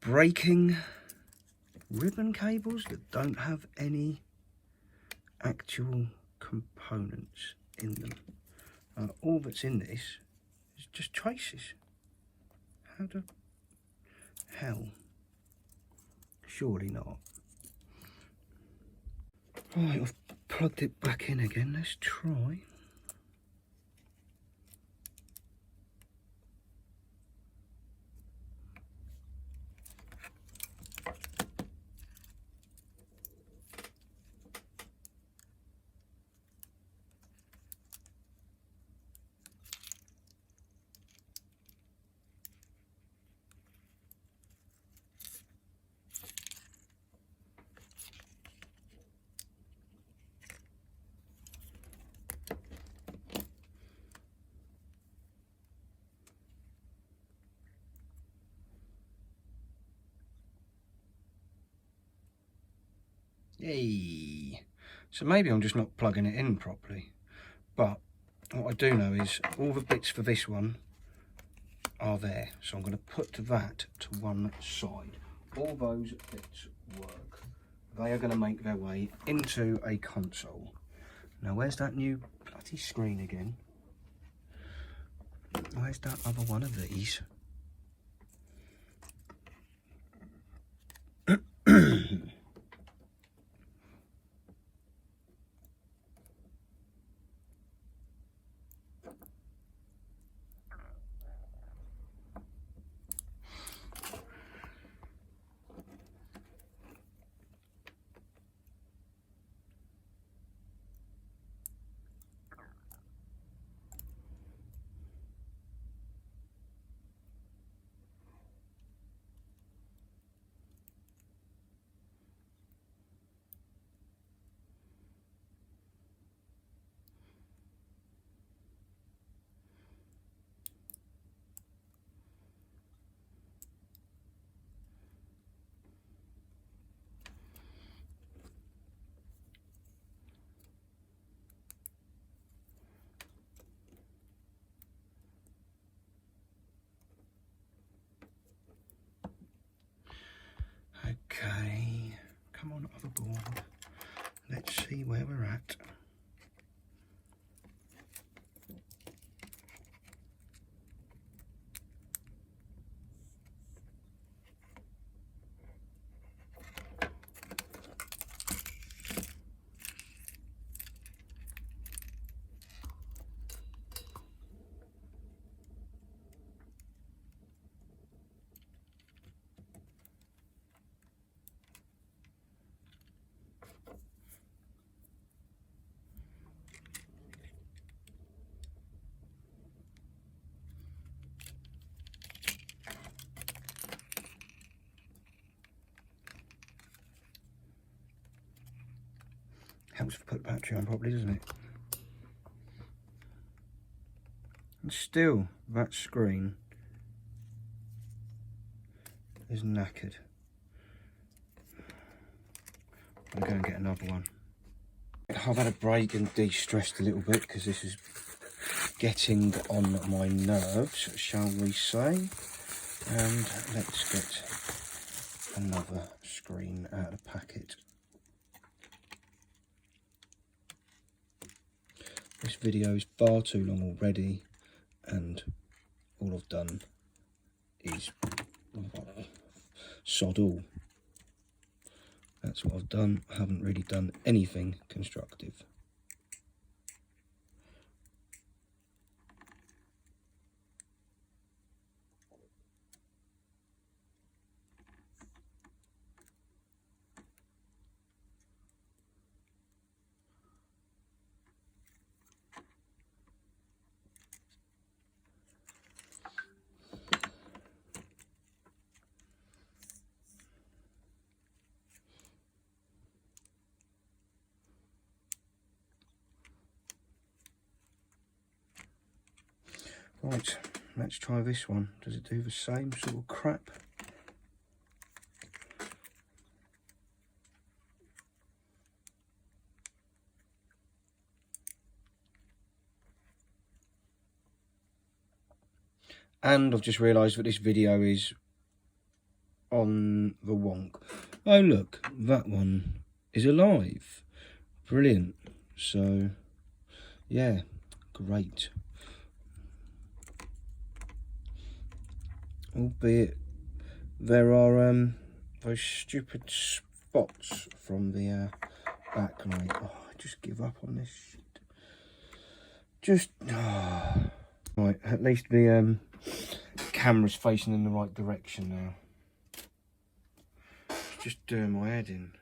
breaking ribbon cables that don't have any actual components in them. All that's in this is just traces. How the hell? Surely not. Right, I've plugged it back in again. Let's try. Yay! So maybe I'm just not plugging it in properly, but what I do know is all the bits for this one are there, so I'm going to put that to one side. All those bits work. They are going to make their way into a console. Now where's that new bloody screen again? Where's that other one of these? Okay, come on, other board. Let's see where we're at. Helps to put the battery on properly, doesn't it? And still, that screen is knackered. I'm going to get another one. I've had a break and de-stressed a little bit because this is getting on my nerves, shall we say. And let's get another screen out of the packet. This video is far too long already, and all I've done is sod all. That's what I've done. I haven't really done anything constructive. Right, let's try this one. Does it do the same sort of crap? And I've just realised that this video is on the wonk. Oh look, that one is alive. Brilliant. So, yeah, great. Albeit there are those stupid spots from the backlight. Oh, I just give up on this shit. Just right. At least the camera's facing in the right direction now. It's just doing my head in.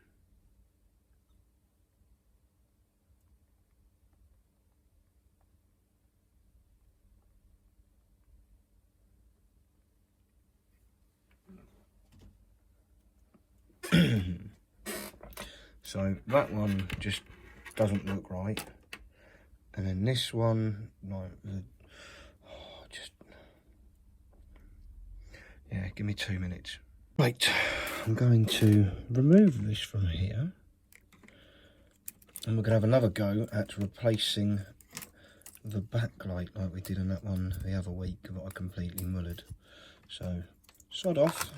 So that one just doesn't look right, and then this one, like, yeah, give me 2 minutes. Right, I'm going to remove this from here, and we're going to have another go at replacing the backlight like we did on that one the other week that I completely mullered. So, sod off,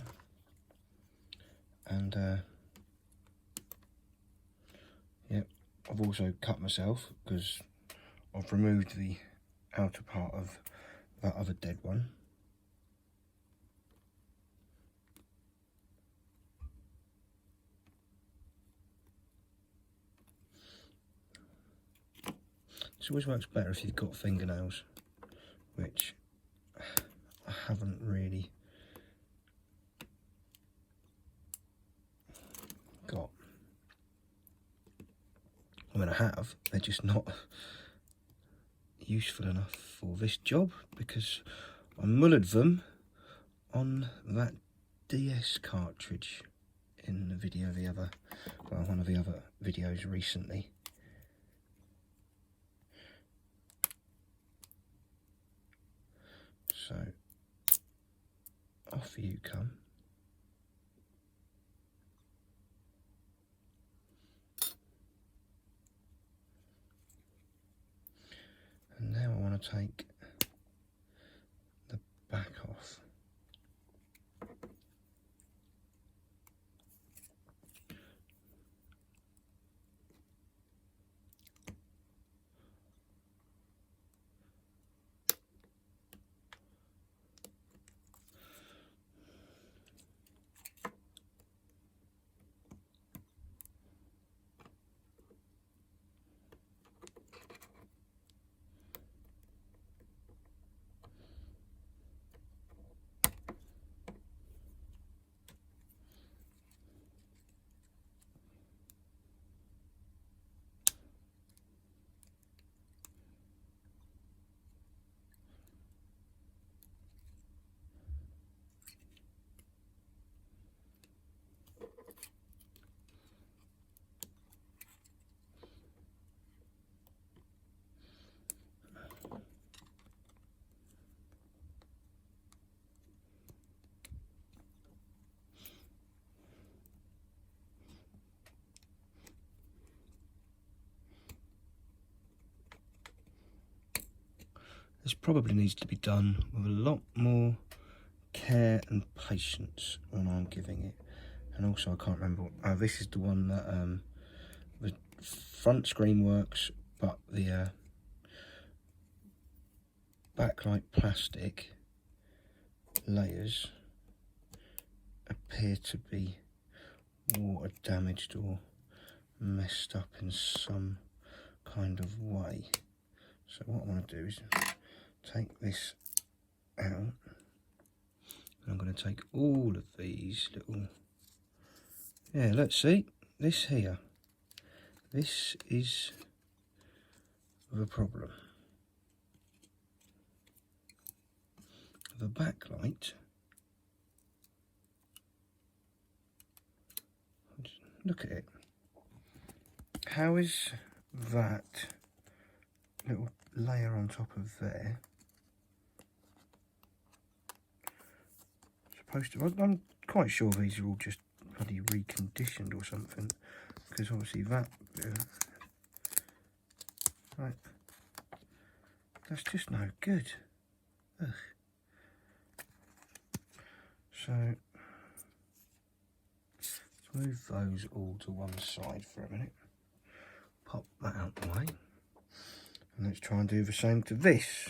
and yeah, I've also cut myself because I've removed the outer part of that other dead one. It always works better if you've got fingernails, which I haven't really got. I mean, I have, they're just not useful enough for this job because I mullered them on that DS cartridge in the video one of the other videos recently. So off you come. And now I want to take the back off. this probably needs to be done with a lot more care and patience when I'm giving it. And also I can't remember, this is the one that the front screen works, but the backlight plastic layers appear to be water damaged or messed up in some kind of way. So what I want to do is take this out. I'm going to take all of these little, yeah, let's see, this here, this is the problem. The backlight, look at it, how is that little layer on top of there supposed to, I'm quite sure these are all just bloody reconditioned or something, because obviously that, right, that's just no good. Ugh. So let's move those all to one side for a minute, pop that out the way, and let's try and do the same to this.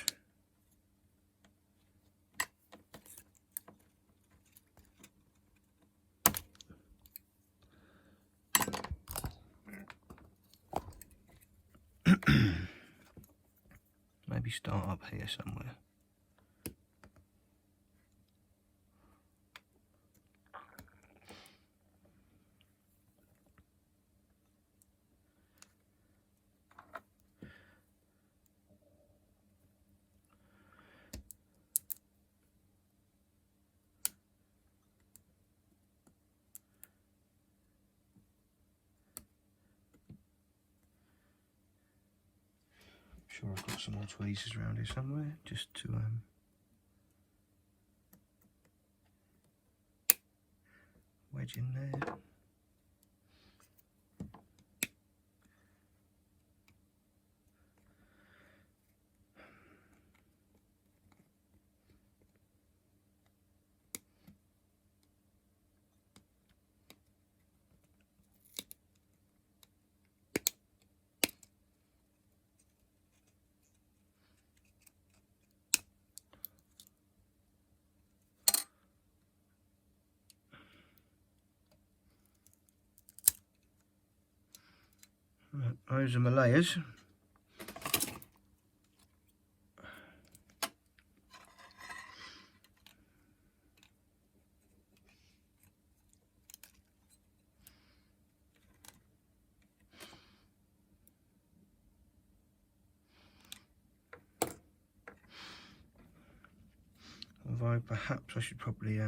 Maybe start up here somewhere. Sure, I've got some more tweezers around here somewhere, just to wedge in there. Right, those are my layers. Although perhaps I should probably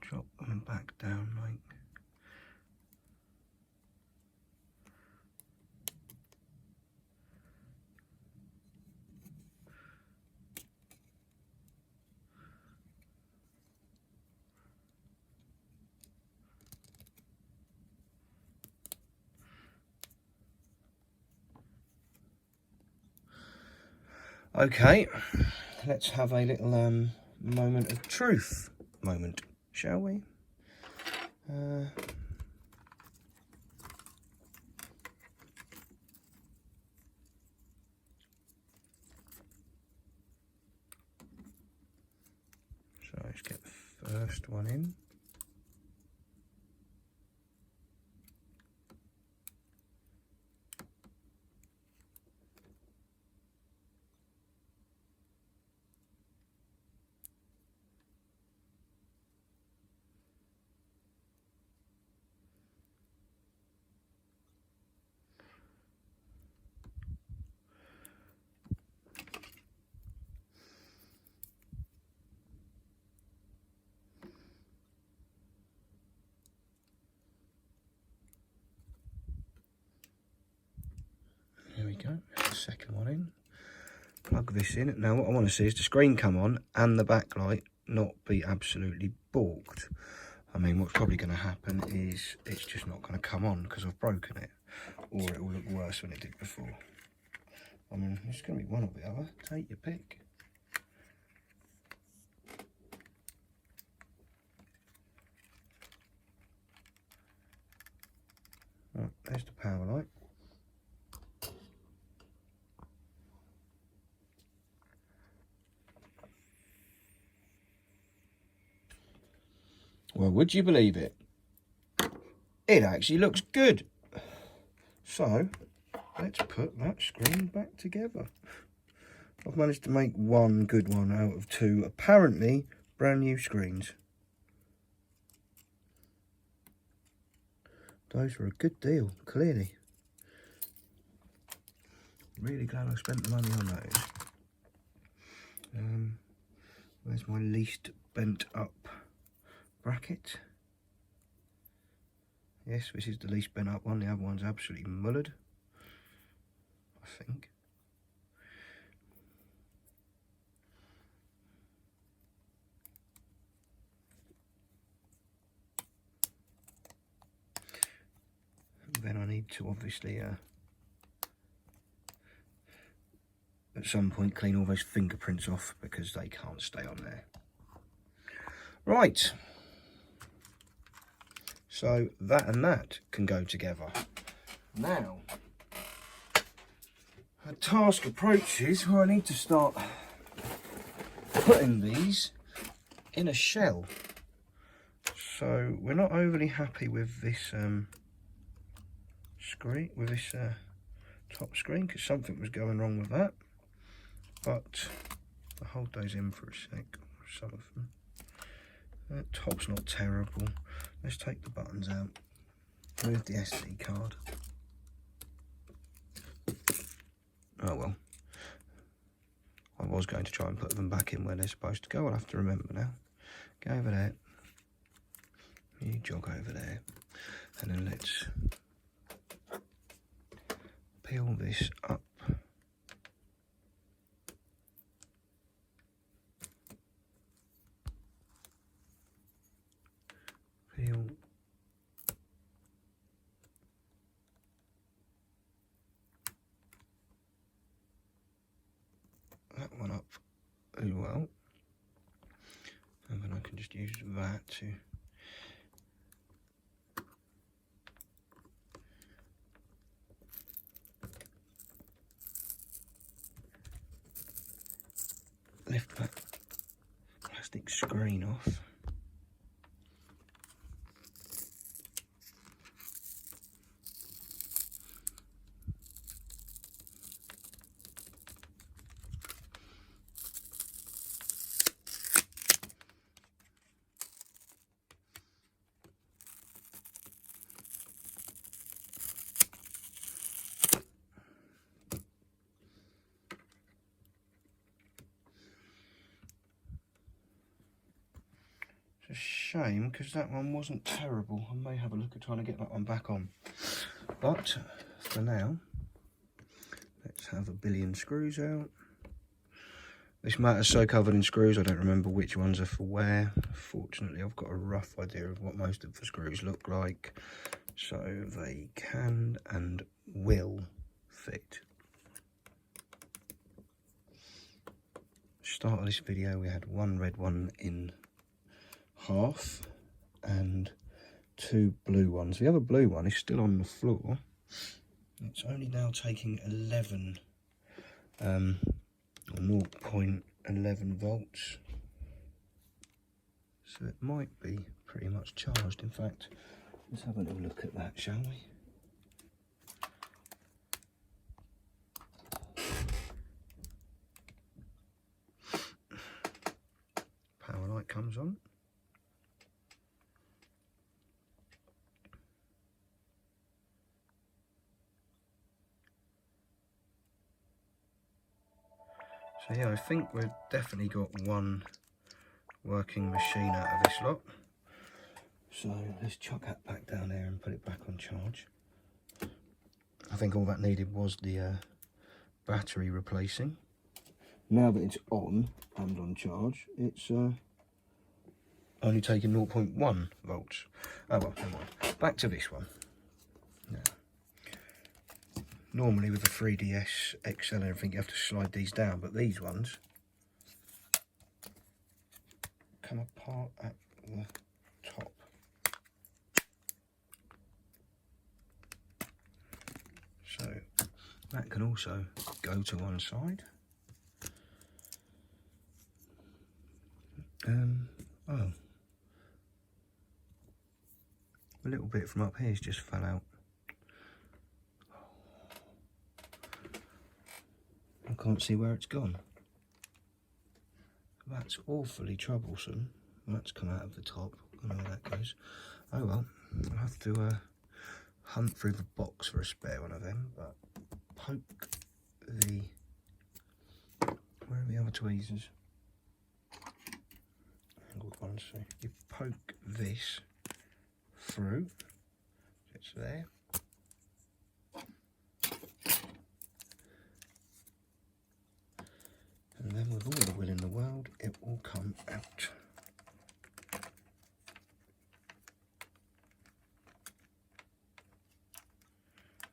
drop them back down like. Okay, let's have a little moment of truth moment, shall we? So let's get the first one in. There we go, the second one in. Plug this in. Now what I want to see is the screen come on and the backlight not be absolutely balked. I mean, what's probably going to happen is it's just not going to come on because I've broken it. or it will look worse than it did before. I mean, it's going to be one or the other. Take your pick. Right, there's the power light. Well, would you believe it? It actually looks good. So, let's put that screen back together. I've managed to make one good one out of two, apparently, brand new screens. Those were a good deal, clearly. Really glad I spent the money on those. Where's my least bent up bracket? Yes, this is the least bent up one. The other one's absolutely mullered, I think. Then I need to obviously at some point clean all those fingerprints off because they can't stay on there. Right, so that and that can go together. Now, a task approaches where I need to start putting these in a shell. So we're not overly happy with this screen, with this top screen, because something was going wrong with that. But I'll hold those in for a sec, some of them. That top's not terrible. Let's take the buttons out. Move the SD card. Oh well. I was going to try and put them back in where they're supposed to go. I'll have to remember now. Go over there. You jog over there. And then let's peel this up. Peel. That one up as well. And then I can just use that to lift that plastic screen off. A shame because that one wasn't terrible. I may have a look at trying to get that one back on, but for now let's have a billion screws out. This mat is so covered in screws I don't remember which ones are for where. Fortunately I've got a rough idea of what most of the screws look like, so they can and will fit. Start of this video we had one red one in half and two blue ones. The other blue one is still on the floor. It's only now taking 11 or 0.11 volts, so it might be pretty much charged. In fact, let's have a little look at that, shall we? Power light comes on. So yeah, I think we've definitely got one working machine out of this lot. So let's chuck that back down there and put it back on charge. I think all that needed was the battery replacing. Now that it's on and on charge, it's only taking 0.1 volts. Oh well, never mind. Back to this one. Now, Normally with a 3DS XL and everything, you have to slide these down, but these ones come apart at the top. So that can also go to one side. Oh, a little bit from up here's just fell out. I can't see where it's gone. That's awfully troublesome. That's come out of the top. I don't know where that goes. Oh well, I'll have to hunt through the box for a spare one of them, but poke the... Where are the other tweezers? Angled ones. So you poke this through, it's there. And then with all the will in the world, it will come out.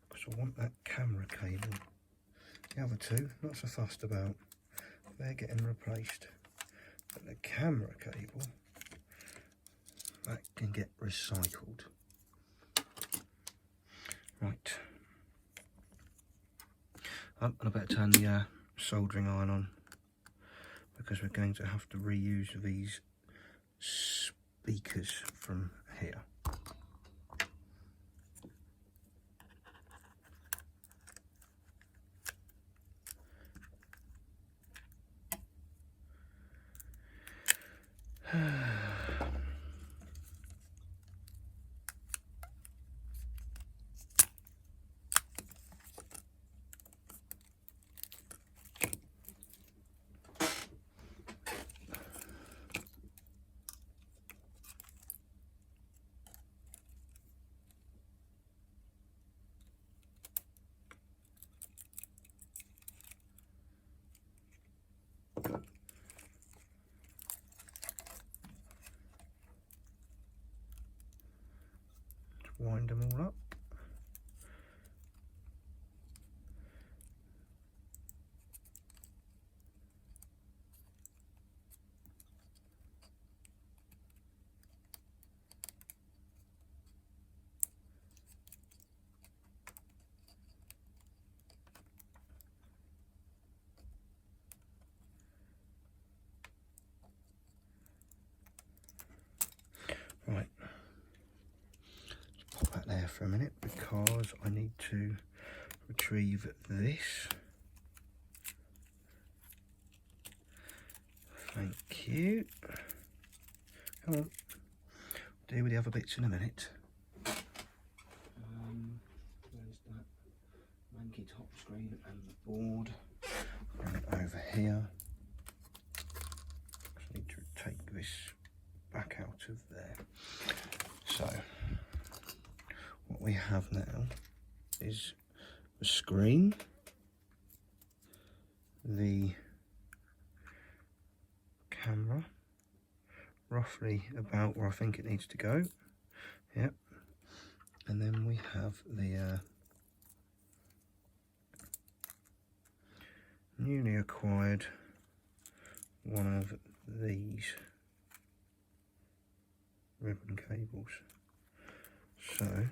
Because I want that camera cable. The other two, not so fussed about. They're getting replaced. But the camera cable, that can get recycled. Right. And I better turn the soldering iron on, because we're going to have to reuse these speakers from here. Wind them all up. Right. Pop that there for a minute, because I need to retrieve this. Thank you. Come on. Deal with the other bits in a minute. Where's that manky top screen and the board? Bring it over here. Just need to take this back out of there. So what we have now is the screen, the camera, roughly about where I think it needs to go. Yep. And then we have the newly acquired one of these ribbon cables. So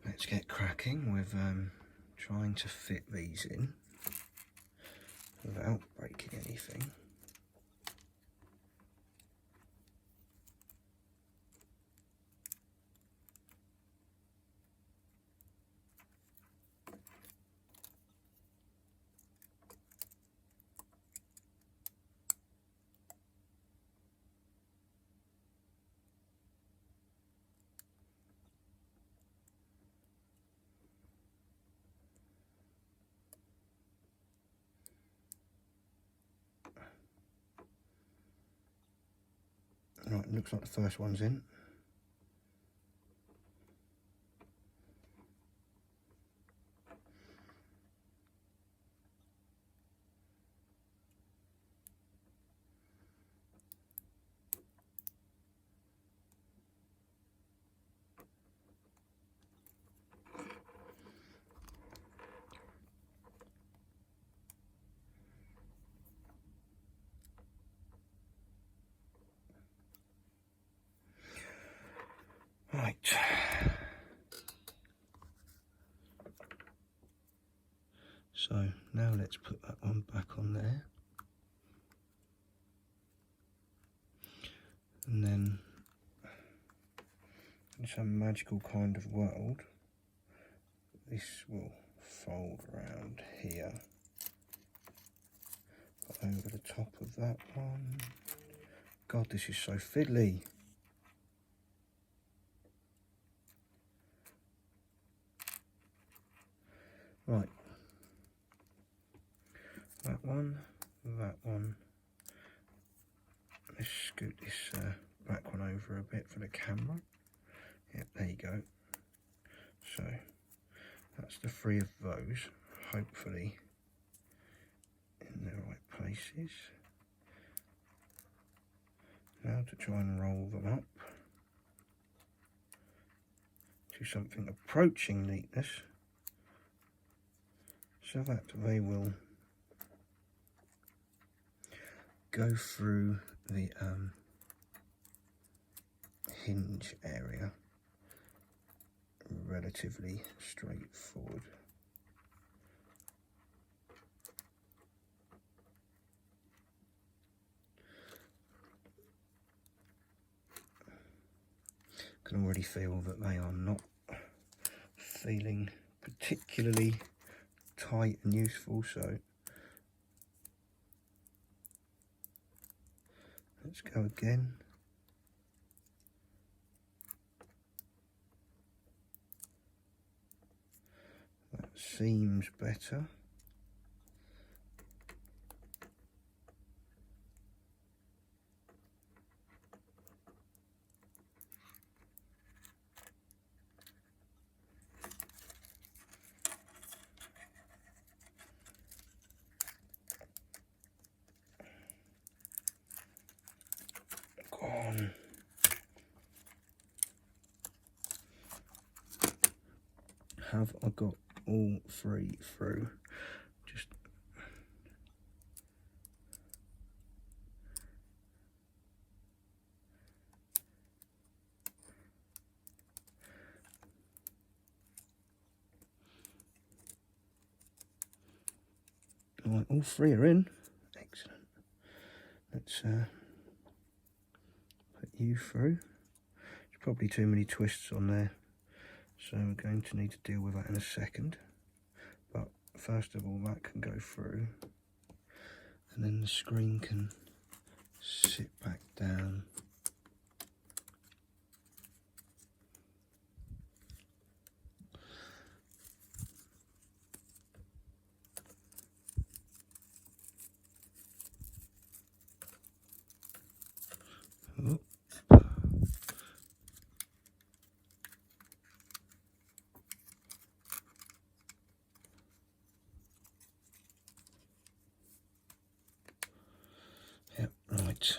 let's get cracking with trying to fit these in without breaking anything. Right, looks like the first one's in. Right. So now let's put that one back on there. And then in some magical kind of world, this will fold around here, over the top of that one. God, this is so fiddly. Right, that one. Let's scoot this back one over a bit for the camera. Yep, there you go. So that's the three of those, hopefully in the right places. Now to try and roll them up to something approaching neatness, so that they will go through the hinge area relatively straightforward. Can already feel that they are not feeling particularly tight and useful, so let's go again. That seems better. Go on. Have I got all three through? Just right, all three are in. Excellent. Let's put you through. There's probably too many twists on there, so we're going to need to deal with that in a second. But first of all, that can go through, and then the screen can sit back down. Oh. Yep, right.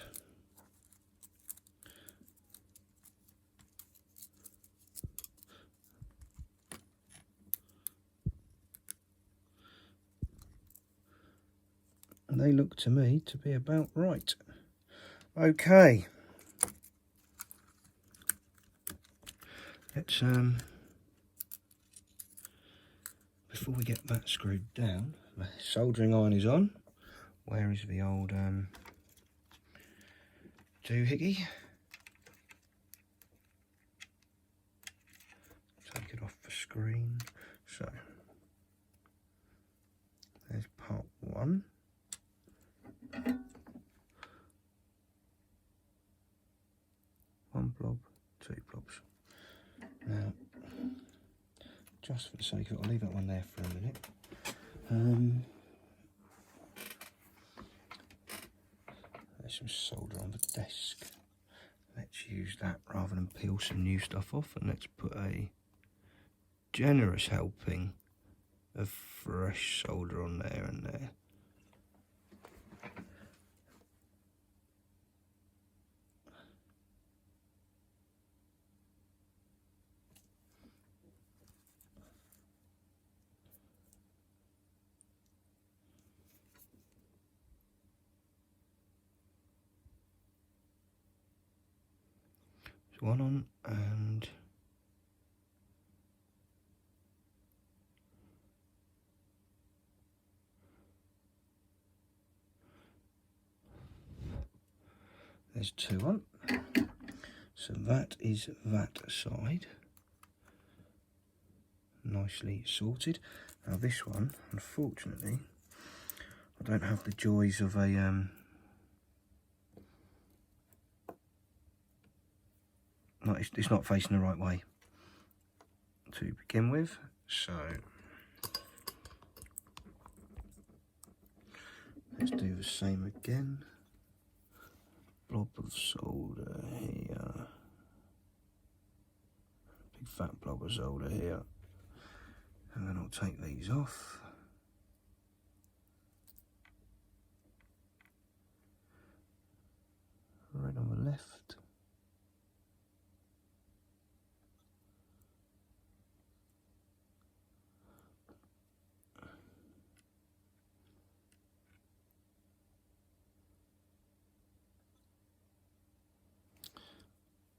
They look to me to be about right. Okay. Let's before we get that screwed down, the soldering iron is on. Where is the old doohickey? Take it off the screen. So there's part one. One blob, two blobs. Now, just for the sake of it, I'll leave that one there for a minute. There's some solder on the desk. Let's use that rather than peel some new stuff off, and let's put a generous helping of fresh solder on there and there. One on and there's two on. So that is that side. Nicely sorted. Now this one, unfortunately, I don't have the joys of a no, it's not facing the right way to begin with, so let's do the same again. Blob of solder here, big fat blob of solder here, and then I'll take these off. Red on the left.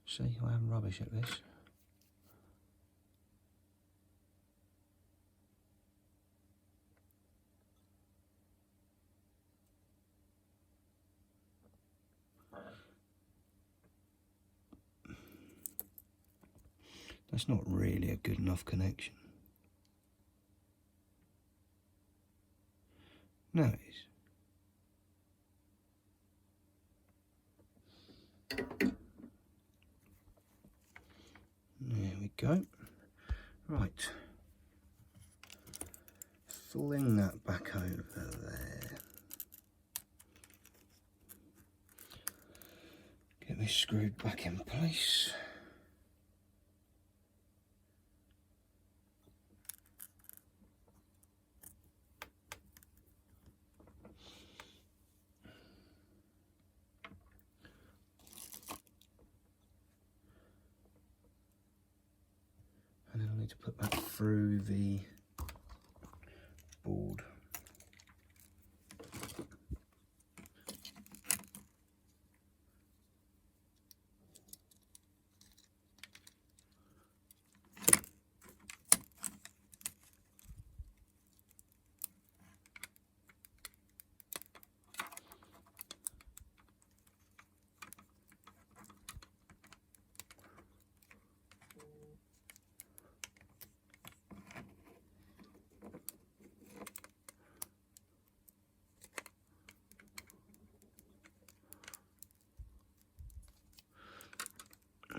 See, I am rubbish at this. That's not really a good enough connection. No, it is. There we go. Right. Fling that back over there. Get this screwed back in place. And then I need to put that through the board.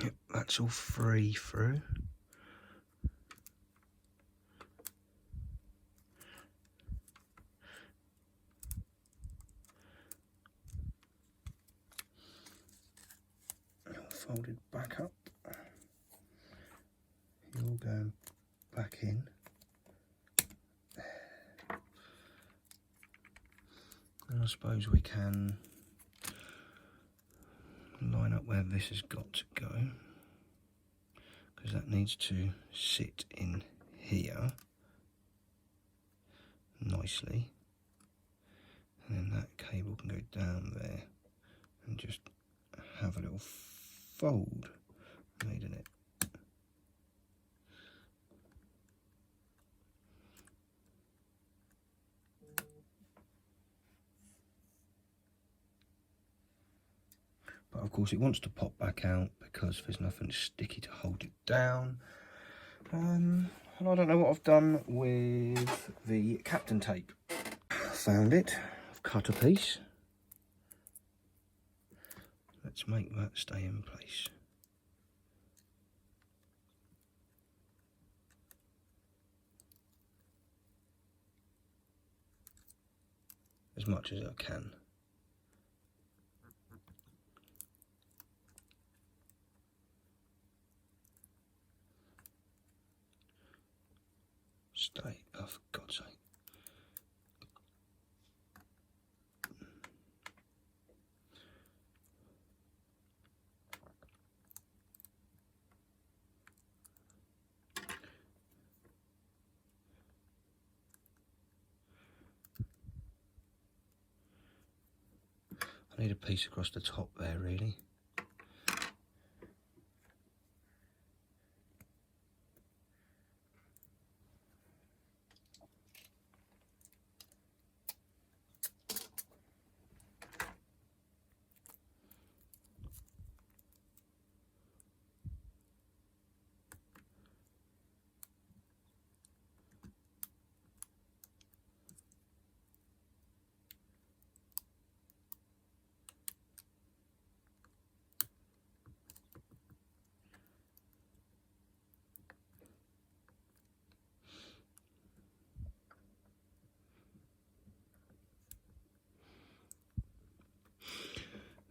Yep, that's all free through. Folded back up. You're all going back in. And I suppose we can line up where this has got to go, because that needs to sit in here nicely, and then that cable can go down there and just have a little fold made in it. But of course it wants to pop back out because there's nothing sticky to hold it down. And I don't know what I've done with the Captain tape. Found it, I've cut a piece. Let's make that stay in place. As much as I can. Stay, oh for God's sake. I need a piece across the top there, really.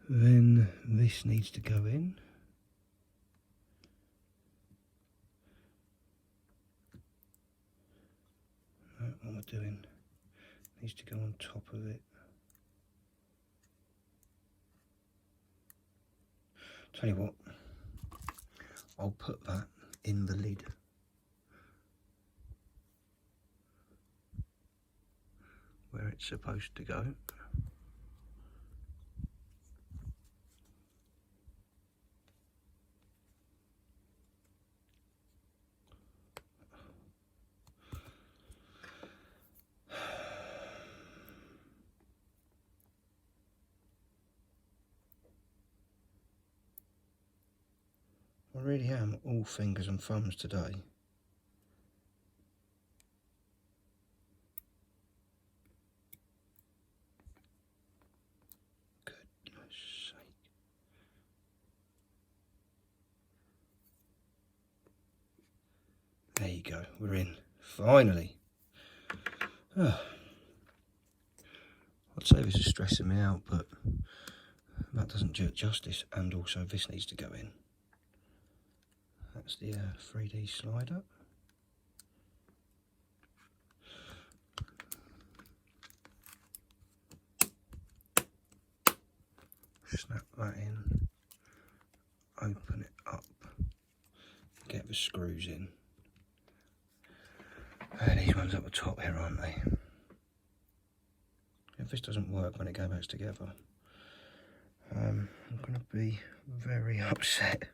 Then this needs to go in. What am I doing? Needs to go on top of it. Tell you what, I'll put that in the lid. Where it's supposed to go. I really am all fingers and thumbs today. Goodness sake. There you go, we're in. Finally. Oh. I'd say this is stressing me out, but that doesn't do it justice. And also this needs to go in. That's the 3D slider. Snap that in, open it up, get the screws in. And these ones at the top here, aren't they? If this doesn't work when it goes back together, I'm going to be very upset.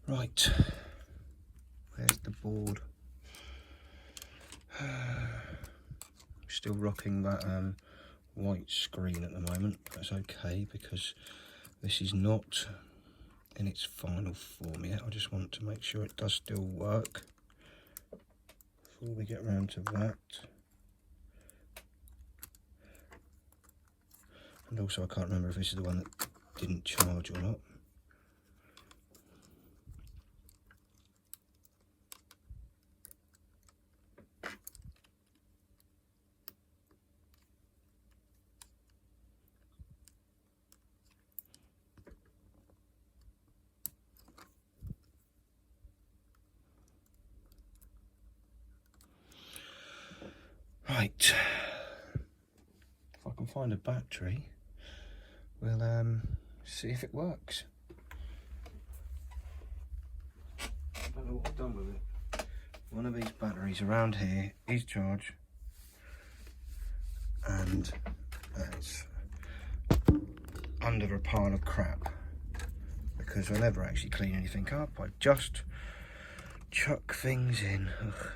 Right, there's the board. Still rocking that white screen at the moment. That's okay because this is not in its final form yet. I just want to make sure it does still work before we get around to that. And also I can't remember if this is the one that didn't charge or not. Right, if I can find a battery, we'll see if it works. I don't know what I've done with it. One of these batteries around here is charged, and it's under a pile of crap because I never actually clean anything up. I just chuck things in. Ugh.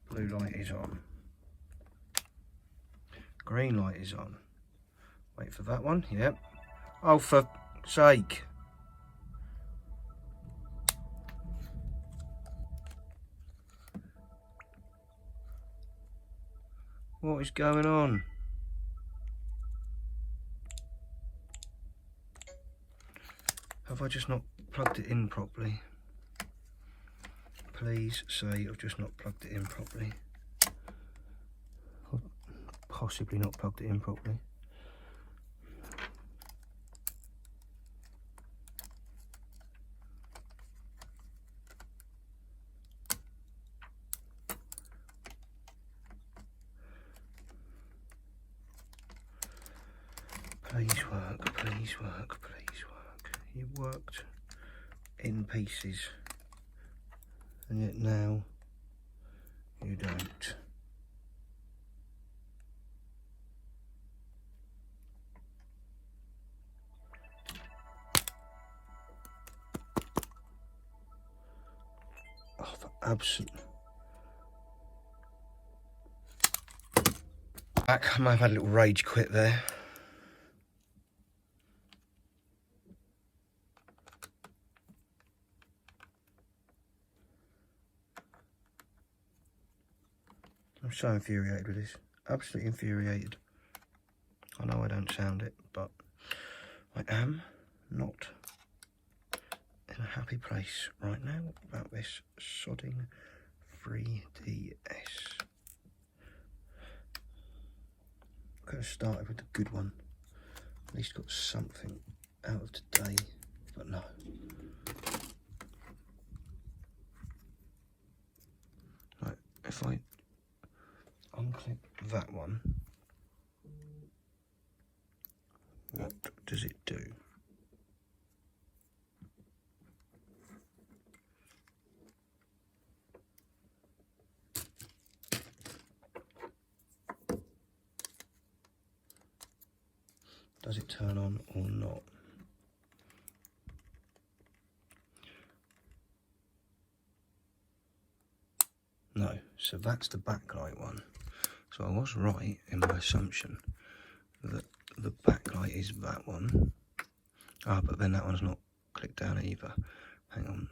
Blue light is on. Green light is on. Wait for that one, yep. Oh, for sake. What is going on? Have I just not plugged it in properly? Please say I've just not plugged it in properly. I've possibly not plugged it in properly. Please work, please work, please work. It worked in pieces. and yet now you don't. Oh, for absolute. I might have had a little rage quit there. I'm so infuriated with this. Absolutely infuriated. I know I don't sound it, but I am not in a happy place right now about this sodding 3DS. Could have started with the good one. At least got something out of today, but no. Right, if I unclip that one, what does it do? Does it turn on or not? No, so that's the backlight one. So I was right in my assumption that the backlight is that one. Ah, but then that one's not clicked down either. Hang on.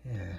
Yeah.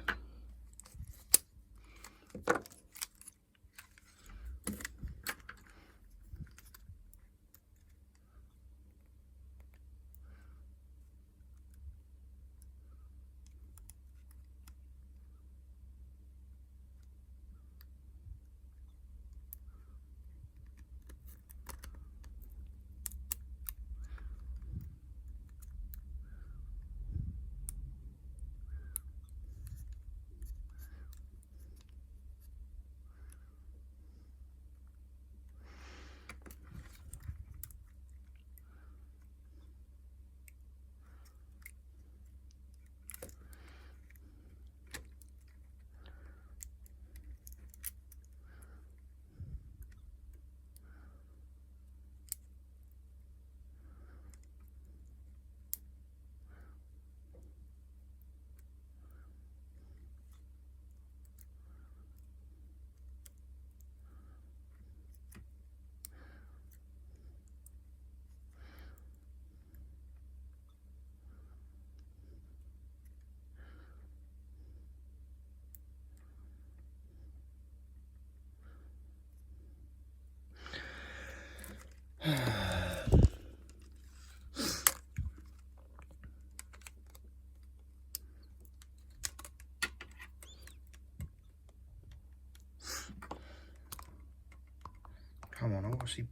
Come on, I want to see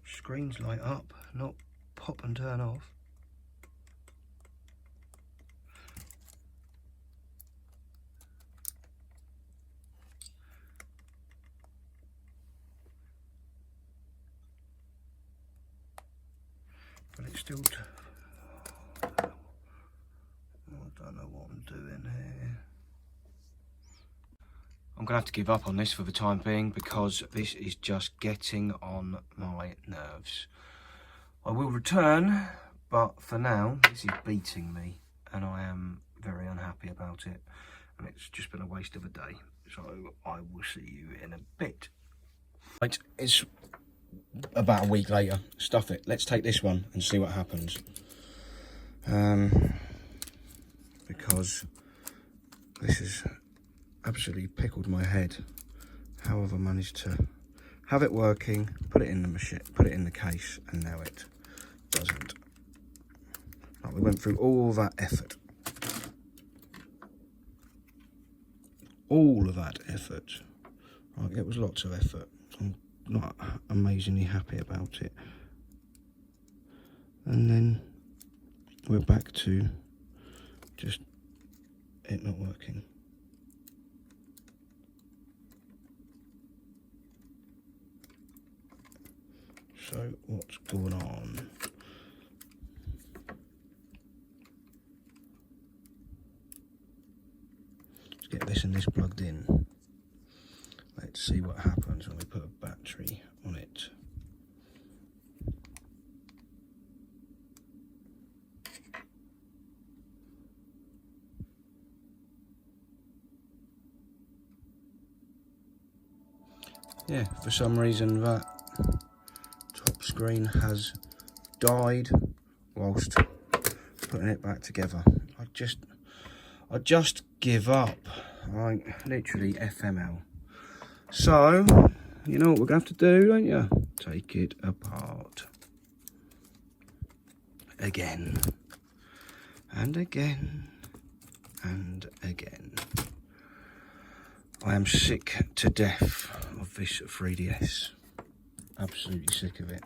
screens light up, not pop and turn off. But it's still... I don't know what I'm doing here. I'm going to have to give up on this for the time being because this is just getting on my nerves. I will return, but for now, this is beating me and I am very unhappy about it. And it's just been a waste of a day. So I will see you in a bit. Right, it's about a week later. Stuff it. Let's take this one and see what happens. Because this is... absolutely pickled my head. How have I managed to have it working, put it in the machine, put it in the case, and now it doesn't. Like, we went through all that effort. All of that effort. Like, it was lots of effort. I'm not amazingly happy about it. And then we're back to just it not working. So what's going on? Let's get this and this plugged in. Let's see what happens when we put a battery on it. Yeah, for some reason that top screen has died whilst putting it back together. I just give up. Like, literally FML. So, you know what we're going to have to do, don't you? Take it apart. Again. And again. And again. I am sick to death of this 3DS. Absolutely sick of it.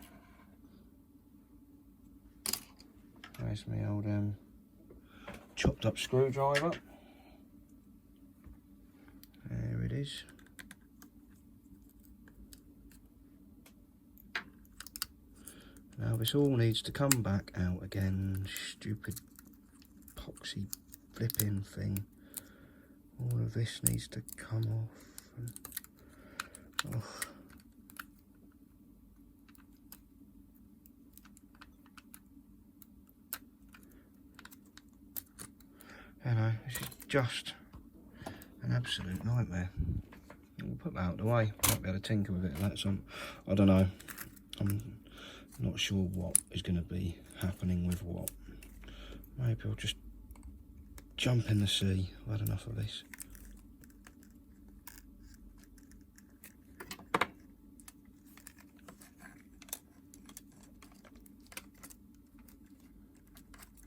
There's my old chopped up screwdriver. There it is. Now this all needs to come back out again. Stupid epoxy flipping thing. All of this needs to come off. And, oh. You know, this is just an absolute nightmare. We'll put that out of the way. Might be able to tinker with it. That's I don't know. I'm not sure what is going to be happening with what. Maybe I'll just jump in the sea. I've had enough of this.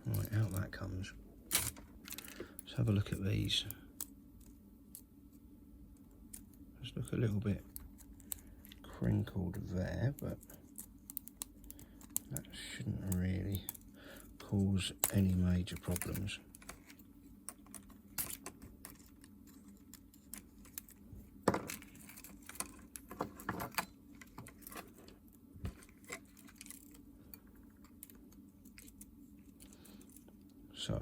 Right, out that comes. Let's have a look at these. Just look a little bit crinkled there, but that shouldn't really cause any major problems. So,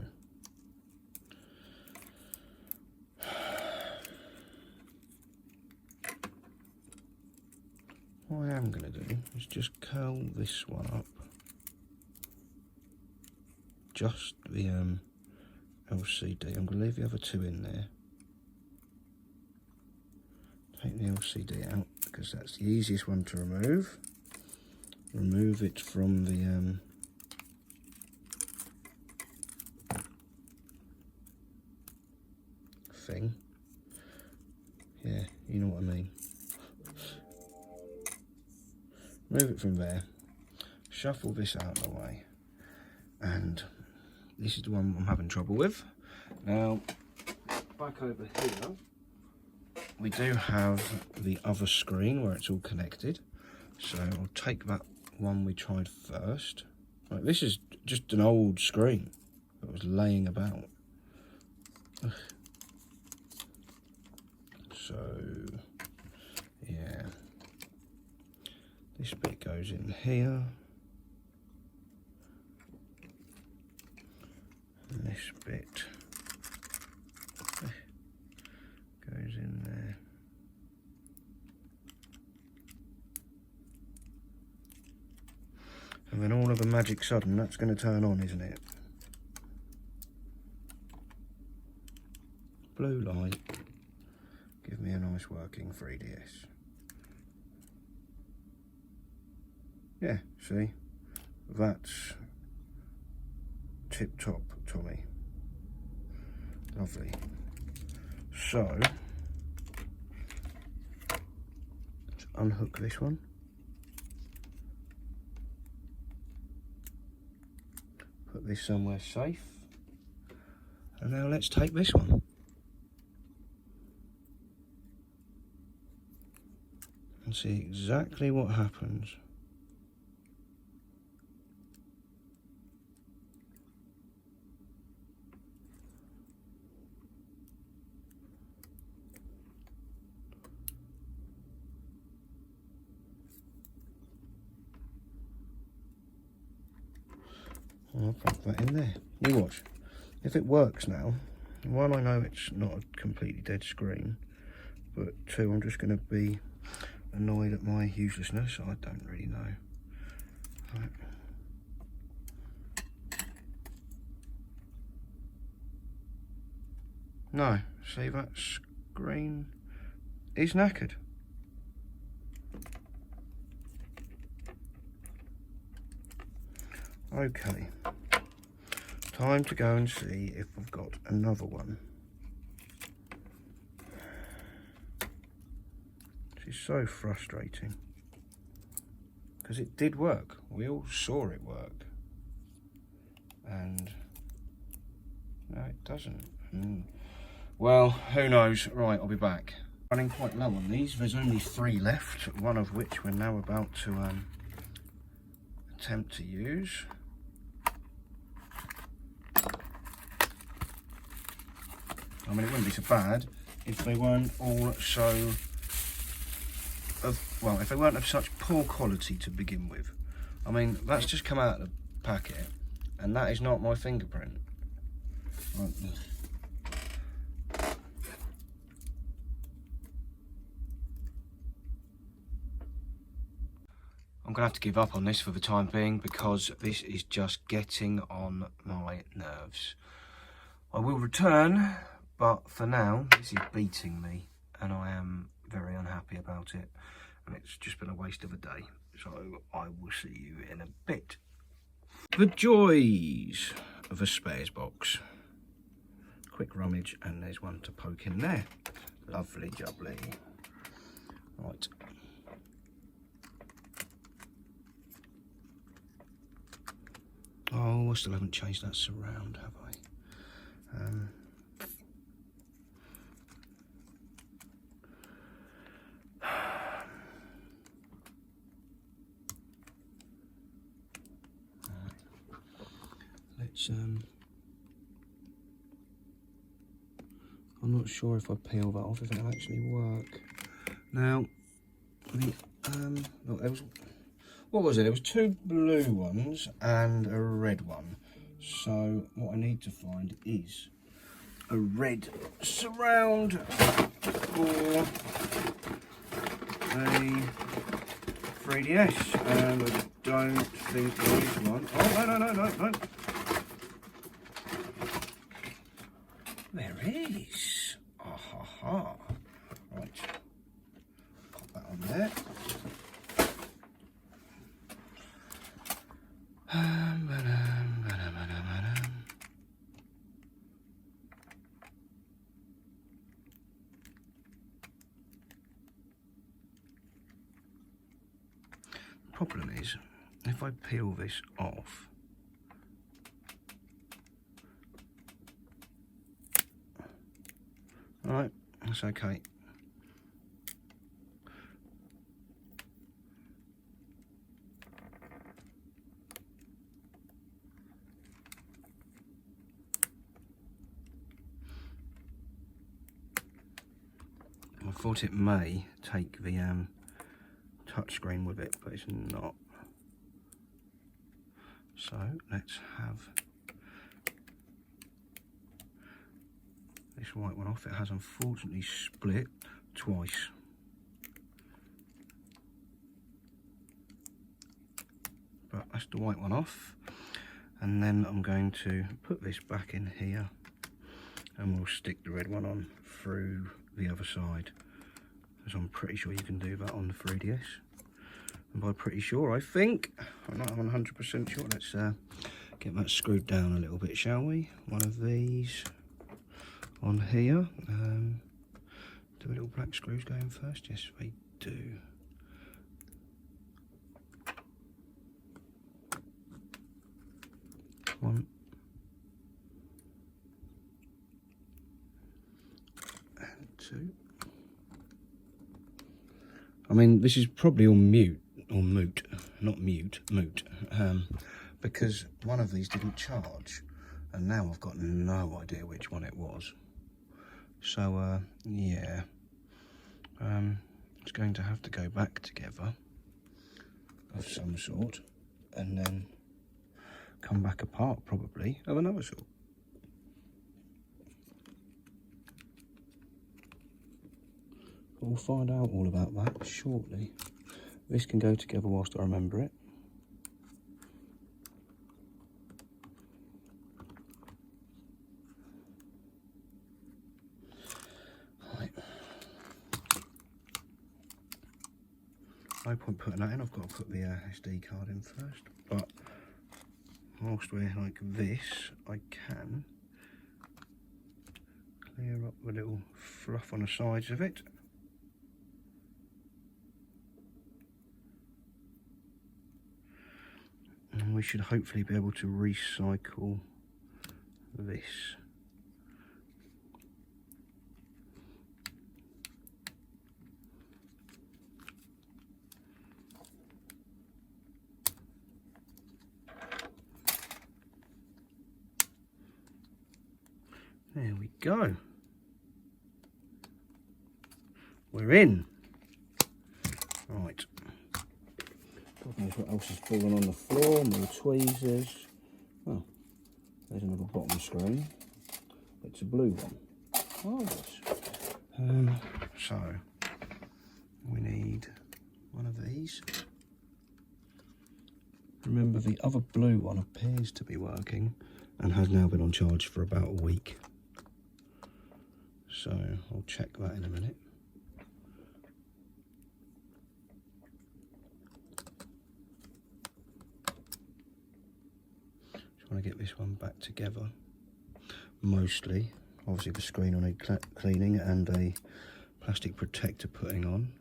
what I am going to do is just curl this one up. Just the LCD. I'm going to leave the other two in there. Take the LCD out because that's the easiest one to remove. Remove it from the thing. Yeah, you know what I mean. Move it from there. Shuffle this out of the way. And this is the one I'm having trouble with. Now, back over here, we do have the other screen where it's all connected. So I'll take that one we tried first. Right, this is just an old screen that was laying about. Ugh. So, yeah. This bit goes in here. And this bit goes in there. And then all of a magic sudden, that's going to turn on, isn't it? Blue light. Give me a nice working 3DS. Yeah, see? That's tip-top, Tommy. Lovely. So, let's unhook this one. Put put this somewhere safe. And now let's take this one. And see exactly what happens. I'll plug that in there. You watch. If it works now, one, I know it's not a completely dead screen, but two, I'm just going to be annoyed at my uselessness. I don't really know. Right. No, see, that screen is knackered. Okay, time to go and see if I've got another one. This is so frustrating, because it did work. We all saw it work. And no, it doesn't. Well, who knows? Right, I'll be back. Running quite low on these. There's only 3 left, one of which we're now about to attempt to use. I mean, it wouldn't be so bad if they weren't all so well, if they weren't of such poor quality to begin with. I mean, that's just come out of the packet, and that is not my fingerprint. Right. I'm gonna have to give up on this for the time being, because this is just getting on my nerves. I will return, but for now, this is beating me, and I am very unhappy about it, and it's just been a waste of a day. So I will see you in a bit. The joys of a spares box. Quick rummage, and there's one to poke in there. Lovely jubbly. Right. Oh, I still haven't changed that surround, have I? Let's I'm not sure if I peel that off, if it'll actually work. Now, look, there was, what was it? There was 2 blue ones and a red one. So what I need to find is a red surround for a 3DS, and I don't think there is one. Oh, no. There is. Ah. Right. Pop that on there. Problem is, if I peel this off, alright, that's okay. I thought it may take the touchscreen with it, but it's not. So let's have this white one off. It has unfortunately split twice. But that's the white one off. And then I'm going to put this back in here, and we'll stick the red one on through the other side, as I'm pretty sure you can do that on the 3DS. And by pretty sure, I think, I'm not 100% sure. Let's get that screwed down a little bit, shall we? One of these on here. Do little black screws going first? Yes, they do. One, 2. I mean, this is probably all moot, not mute, moot, because one of these didn't charge, and now I've got no idea which one it was. So, yeah, it's going to have to go back together of some sort, and then come back apart probably of another sort. We'll find out all about that shortly. This can go together whilst I remember it. Right. No point putting that in, I've got to put the SD card in first. But whilst we're like this, I can clear up the little fluff on the sides of it. And we should hopefully be able to recycle this. There we go. We're in. Right. God knows what else is falling on the floor. More tweezers. Oh, there's another bottom screen. It's a blue one. Oh, yes. So we need one of these. Remember, the other blue one appears to be working and has now been on charge for about a week. So I'll check that in a minute. Just want to get this one back together. Mostly, obviously the screen will need cleaning and a plastic protector putting on.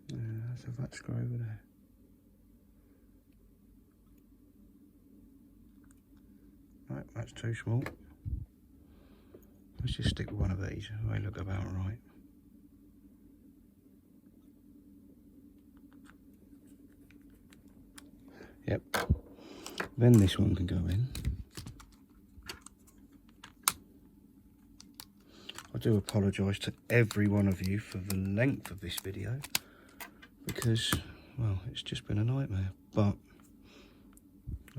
There's a vat screw over there. Right, that's too small. Let's just stick with one of these. They look about right. Yep. Then this one can go in. I do apologise to every one of you for the length of this video, because, well, it's just been a nightmare, but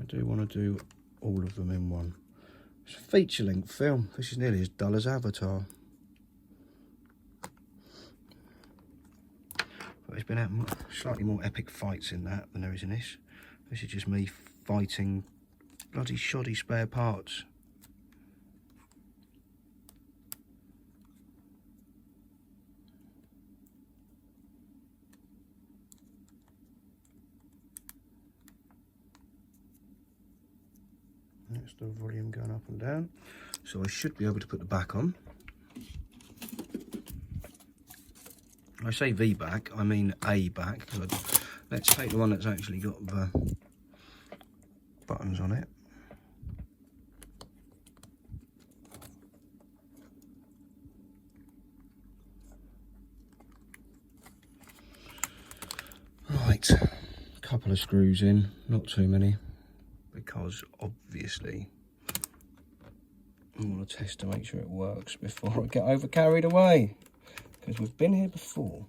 I do want to do all of them in one. It's a feature-length film. This is nearly as dull as Avatar. But there's been slightly more epic fights in that than there is in this. This is just me fighting bloody shoddy spare parts. That's the volume going up and down. So I should be able to put the back on. I say the back, I mean a back. Let's take the one that's actually got the buttons on it. Right, a couple of screws in, not too many, because obviously I want to test to make sure it works before I get over carried away, because we've been here before,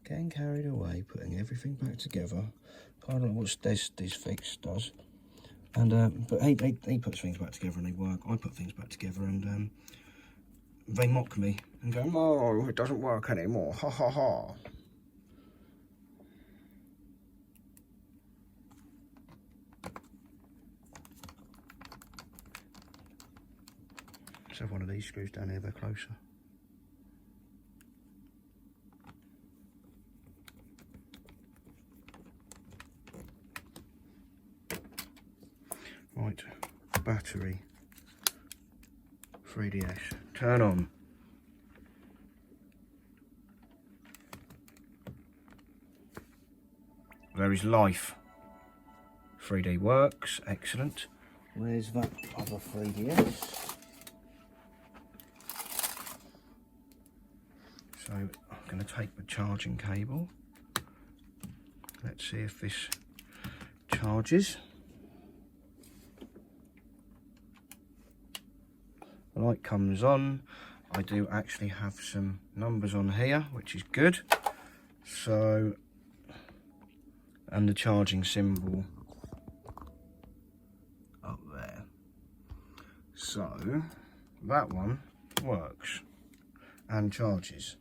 getting carried away, putting everything back together, kind of like what Stez Fix does. And but he puts things back together and they work. I put things back together and they mock me and go, "Oh, it doesn't work anymore, ha ha ha." Let's have one of these screws down here, they're closer. Right, battery, 3DS, turn on. There is life. 3D works, excellent. Where's that other 3DS? So I'm going to take the charging cable. Let's see if this charges. The light comes on. I do actually have some numbers on here, which is good. So, and the charging symbol up there. So, that one works and charges.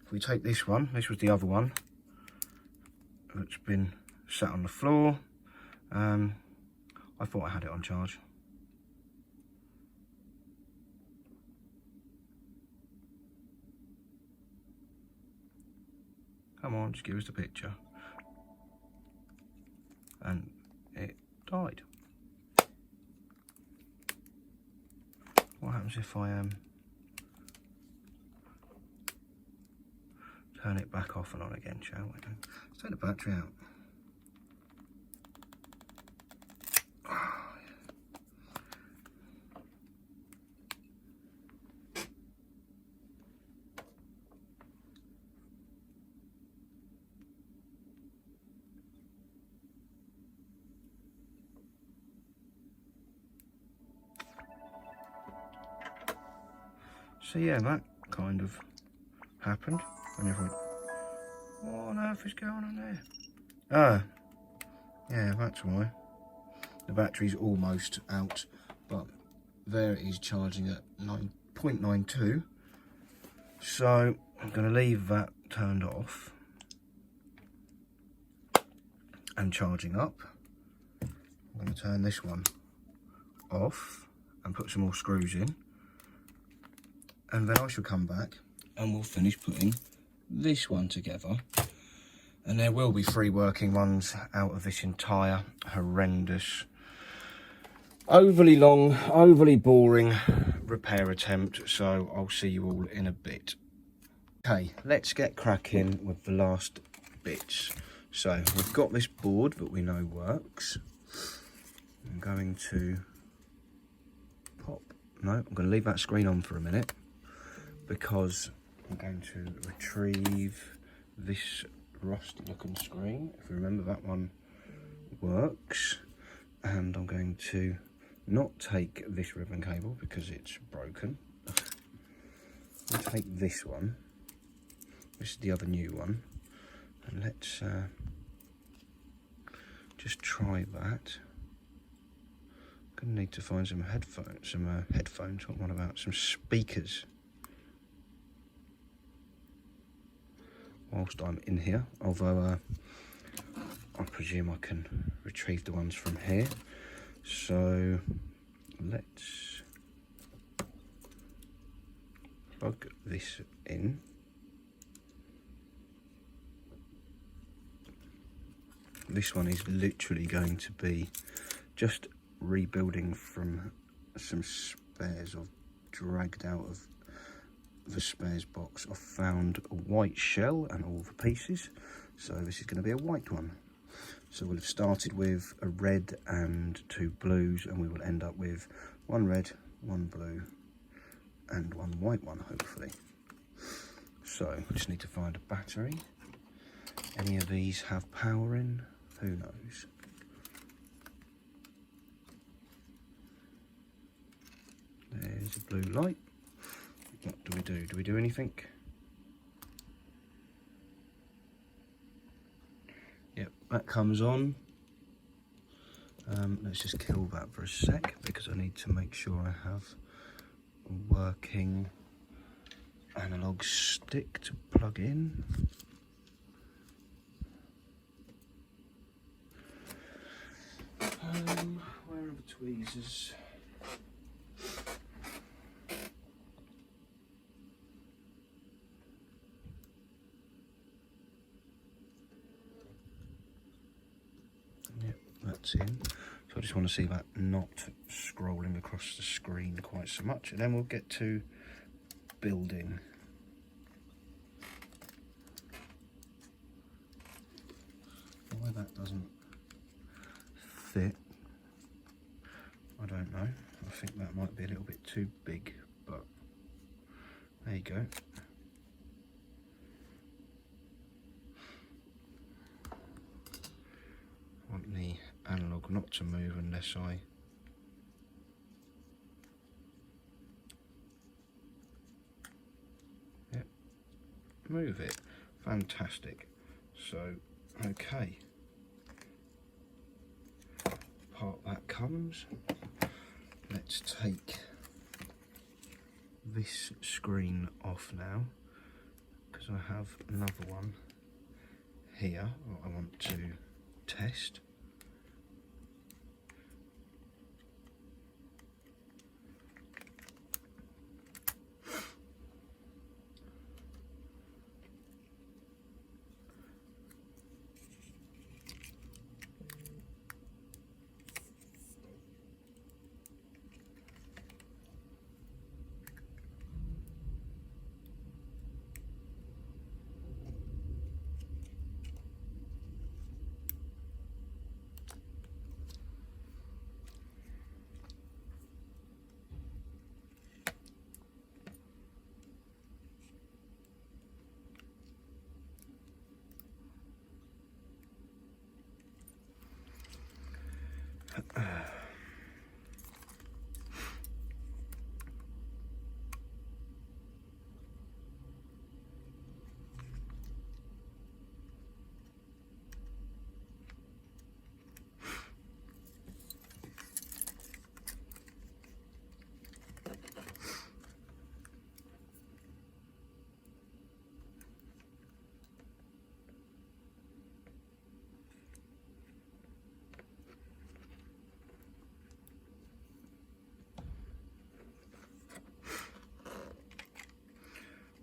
If we take this one, this was the other one that's been sat on the floor. I thought I had it on charge. Come on, just give us the picture. And it died. What happens if I turn it back off and on again, shall we? Let's take the battery out. So yeah, that kind of happened. And everyone, what on earth is going on there? Ah, yeah, that's why. The battery's almost out, but there it is charging at 9.92. So I'm going to leave that turned off and charging up. I'm going to turn this one off and put some more screws in. And then I shall come back and we'll finish putting this one together. And there will be 3 working ones out of this entire horrendous, overly long, overly boring repair attempt. So I'll see you all in a bit. Okay, let's get cracking with the last bits. So we've got this board that we know works. I'm going to I'm going to leave that screen on for a minute, because I'm going to retrieve this rusty looking screen. If you remember, that one works. And I'm going to not take this ribbon cable because it's broken. I'll take this one. This is the other new one. And let's just try that. Gonna need to find some headphones. What one about? Some speakers. Whilst I'm in here, although I presume I can retrieve the ones from here. So let's plug this in. This one is literally going to be just rebuilding from some spares I've dragged out of the spares box. I've found a white shell and all the pieces, so this is going to be a white one. So we'll have started with a red and 2 blues, and we will end up with 1 red, 1 blue and 1 white one, hopefully. So we just need to find a battery. Any of these have power in? Who knows? There's a blue light. What do we do? Do we do anything? Yep, that comes on. Let's just kill that for a sec, because I need to make sure I have a working analog stick to plug in. Where are the tweezers? Yep, that's in. So I just want to see that not scrolling across the screen quite so much, and then we'll get to building. Why that doesn't fit, I don't know. I think that might be a little bit too big, but there you go. I want the analog not to move unless I move it. Fantastic. So, okay. Part that comes. Let's take this screen off now, because I have another one here that I want to test.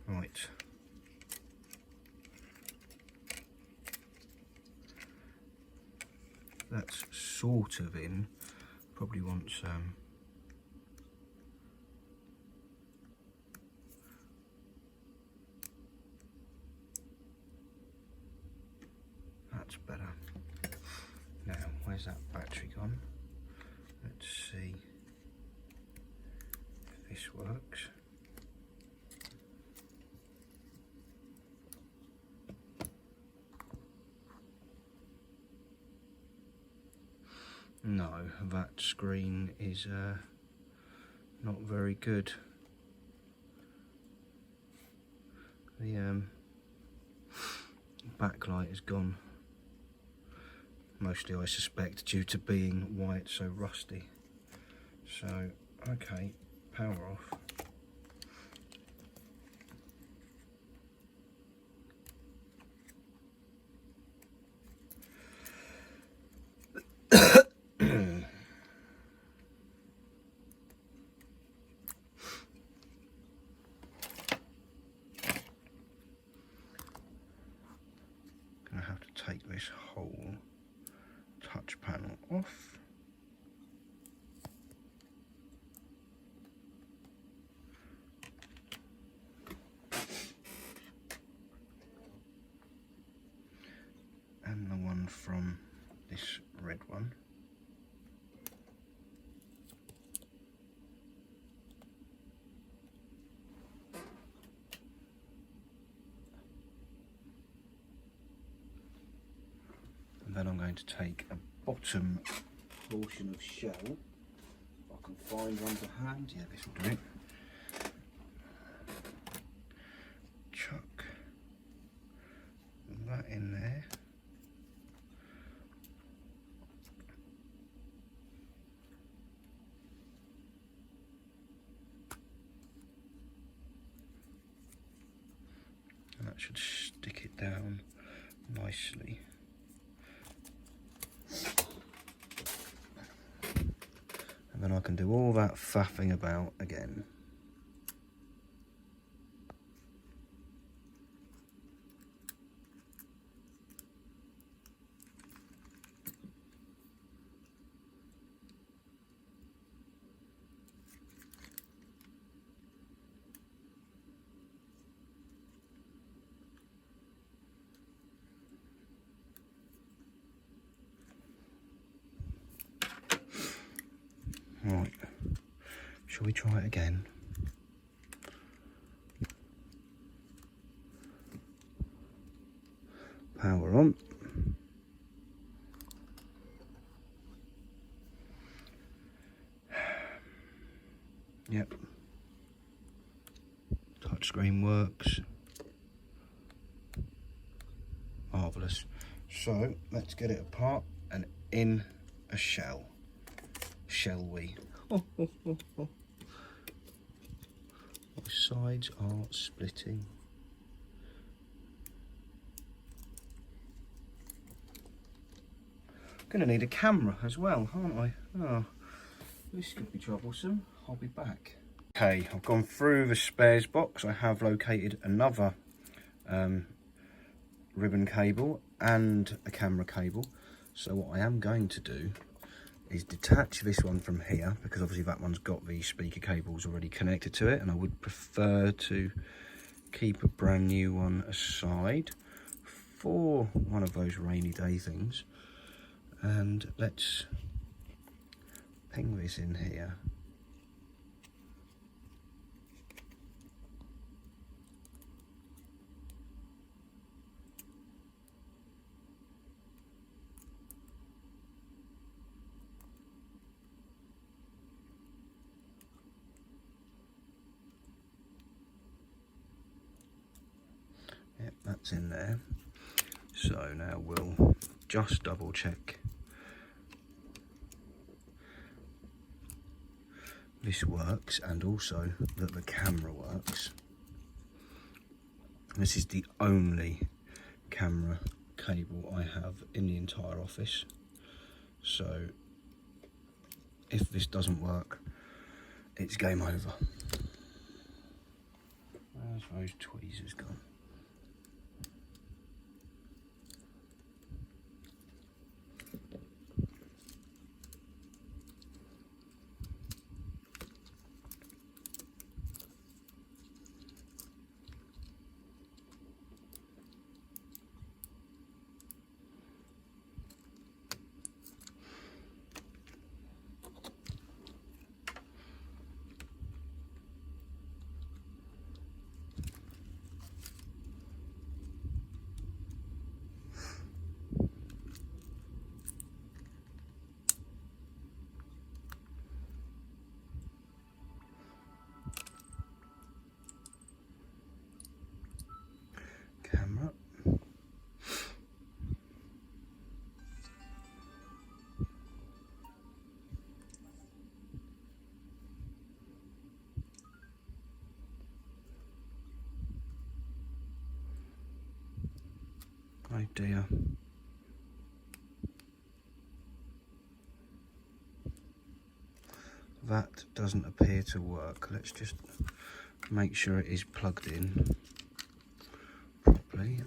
Right. That's sort of in. Probably wants that's better. Now, where's that battery gone? Let's see if this works. No, that screen is not very good. The backlight is gone. Mostly, I suspect, due to being why it's so rusty. So, okay, power off. Gonna have to take this whole touch panel off. And the one from this red one. And then I'm going to take a bottom portion of shell. If I can find one to hand, yeah, this will do it. Chuck that in there. And that should stick it down nicely. And then I can do all that faffing about again. Right, shall we try it again? Power on. Yep. Touchscreen works. Marvellous. So let's get it apart and in a shell. Shall we? My sides are splitting. Gonna need a camera as well, aren't I? Oh, this could be troublesome. I'll be back. Okay, I've gone through the spares box. I have located another ribbon cable and a camera cable. So what I am going to do is detach this one from here, because obviously that one's got the speaker cables already connected to it, and I would prefer to keep a brand new one aside for one of those rainy day things. And let's ping this in here. Yep, that's in there. So now we'll just double check this works, and also that the camera works. This is the only camera cable I have in the entire office. So if this doesn't work, it's game over. Where's those tweezers gone? Camera. Oh dear. That doesn't appear to work. Let's just make sure it is plugged in properly.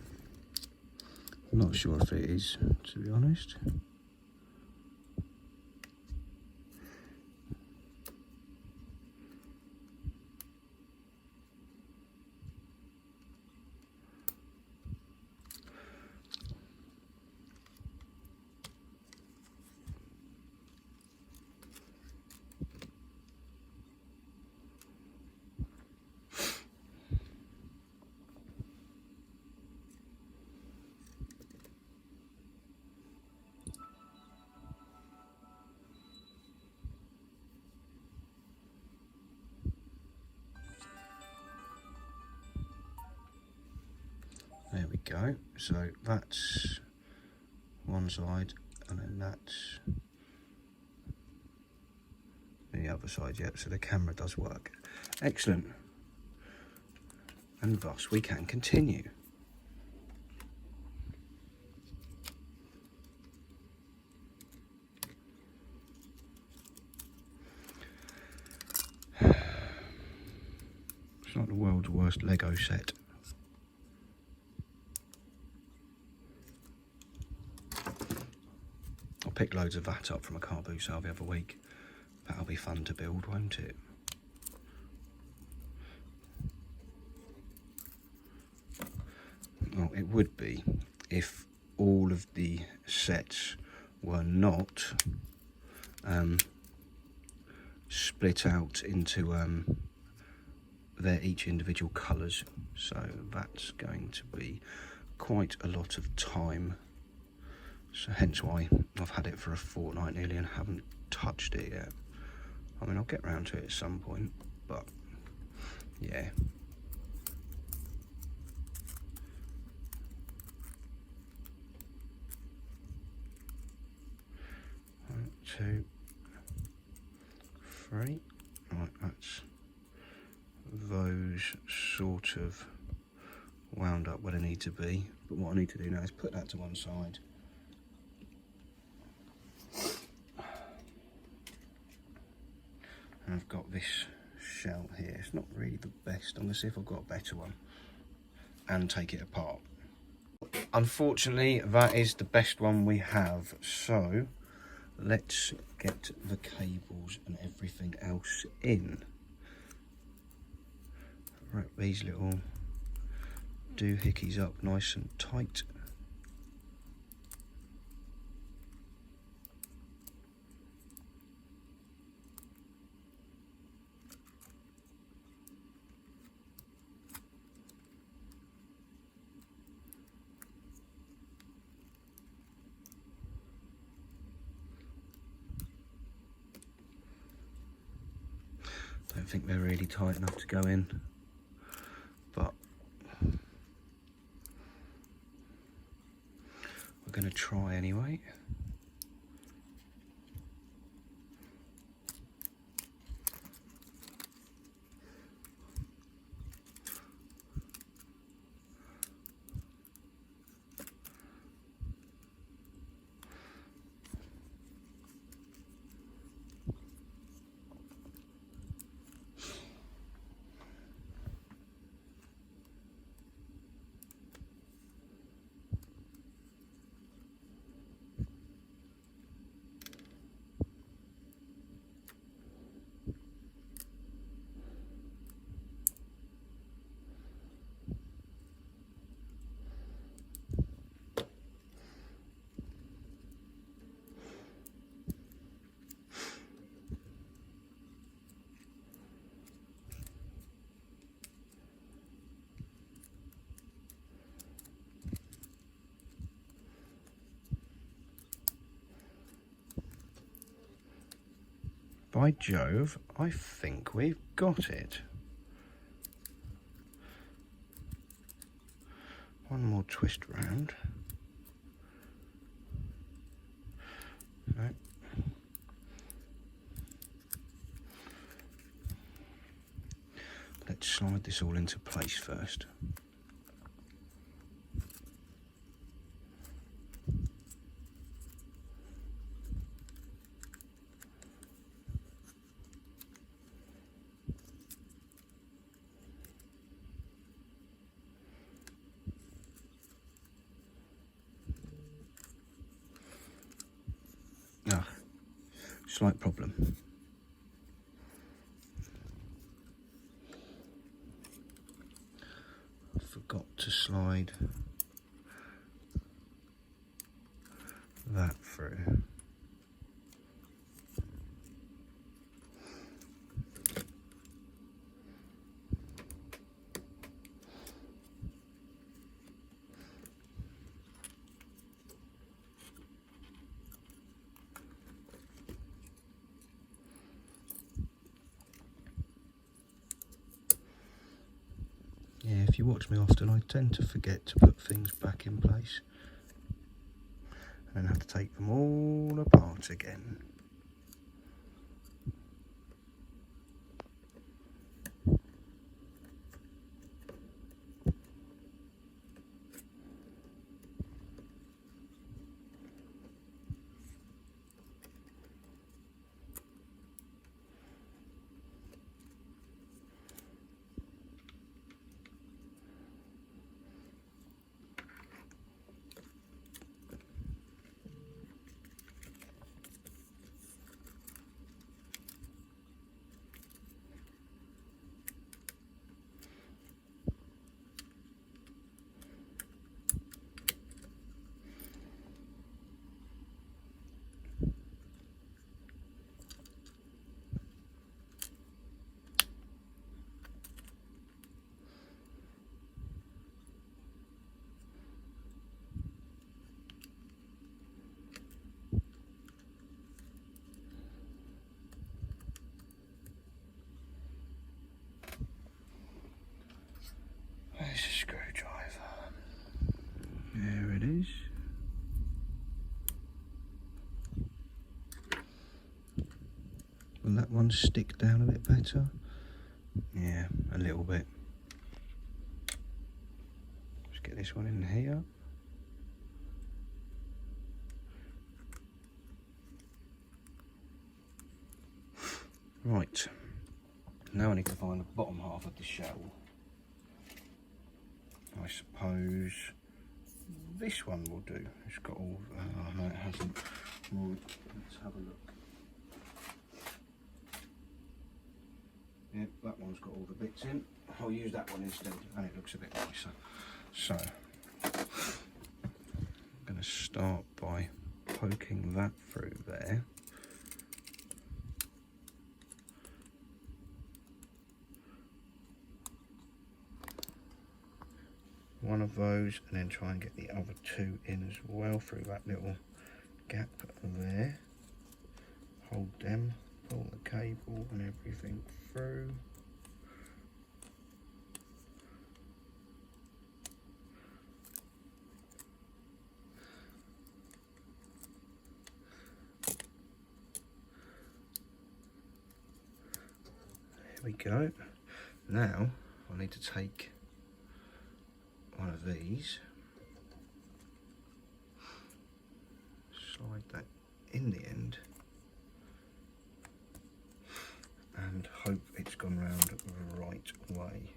I'm not sure if it is, to be honest. There we go. So that's one side, and then that's the other side. Yep, so the camera does work. Excellent. And thus we can continue. It's not the world's worst Lego set. I picked loads of that up from a car boot sale the other week. That'll be fun to build, won't it? Well, it would be if all of the sets were not split out into their each individual colours, so that's going to be quite a lot of time. So hence why I've had it for a fortnight nearly and haven't touched it yet. I mean, I'll get round to it at some point, but yeah. One, two, three. Right, that's those sort of wound up where they need to be. But what I need to do now is put that to one side. And I've got this shell here. It's not really the best. I'm going to see if I've got a better one and take it apart. Unfortunately, that is the best one we have. So let's get the cables and everything else in. Wrap these little doohickeys up nice and tight. Don't think they're really tight enough to go in, but we're going to try anyway. By Jove, I think we've got it. One more twist round. No. Let's slide this all into place first. Ah, slight problem. I forgot to slide that through. Yeah, if you watch me often, I tend to forget to put things back in place and then have to take them all apart again. Will that one stick down a bit better? Yeah, a little bit. Let's get this one in here. Right, now I need to find the bottom half of the shell. I suppose this one will do. It's got all, no it hasn't. Right, let's have a look. Yep, that one's got all the bits in. I'll use that one instead, and it looks a bit nicer. So, I'm going to start by poking that through there. One of those, and then try and get the other two in as well through that little gap there. Hold them, pull the cable and everything through. There we go. Now I need to take one of these, slide that in the end, and hope it's gone round the right way.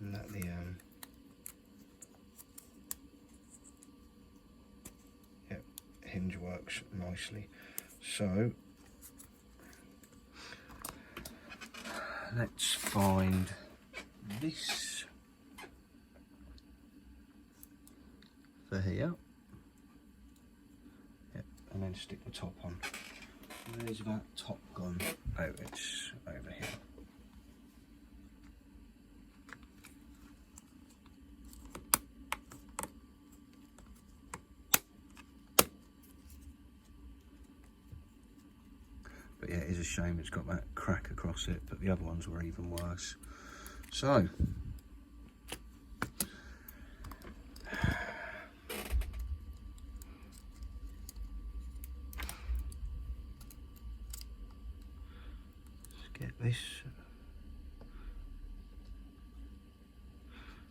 And that the hinge works nicely. So let's find this for here. Yep, and then stick the top on. Where's that top gone? Oh, it's over here. But yeah, it is a shame it's got that crack across it, but the other ones were even worse. So, let's get this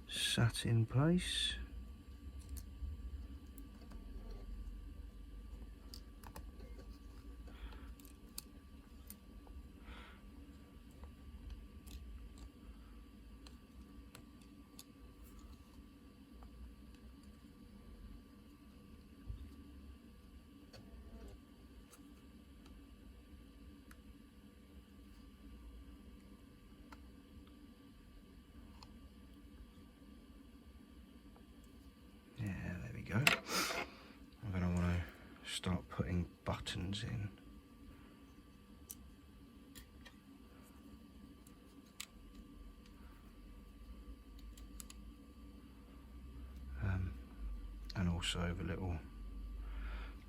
sat in place. Go. I'm going to want to start putting buttons in. And also the little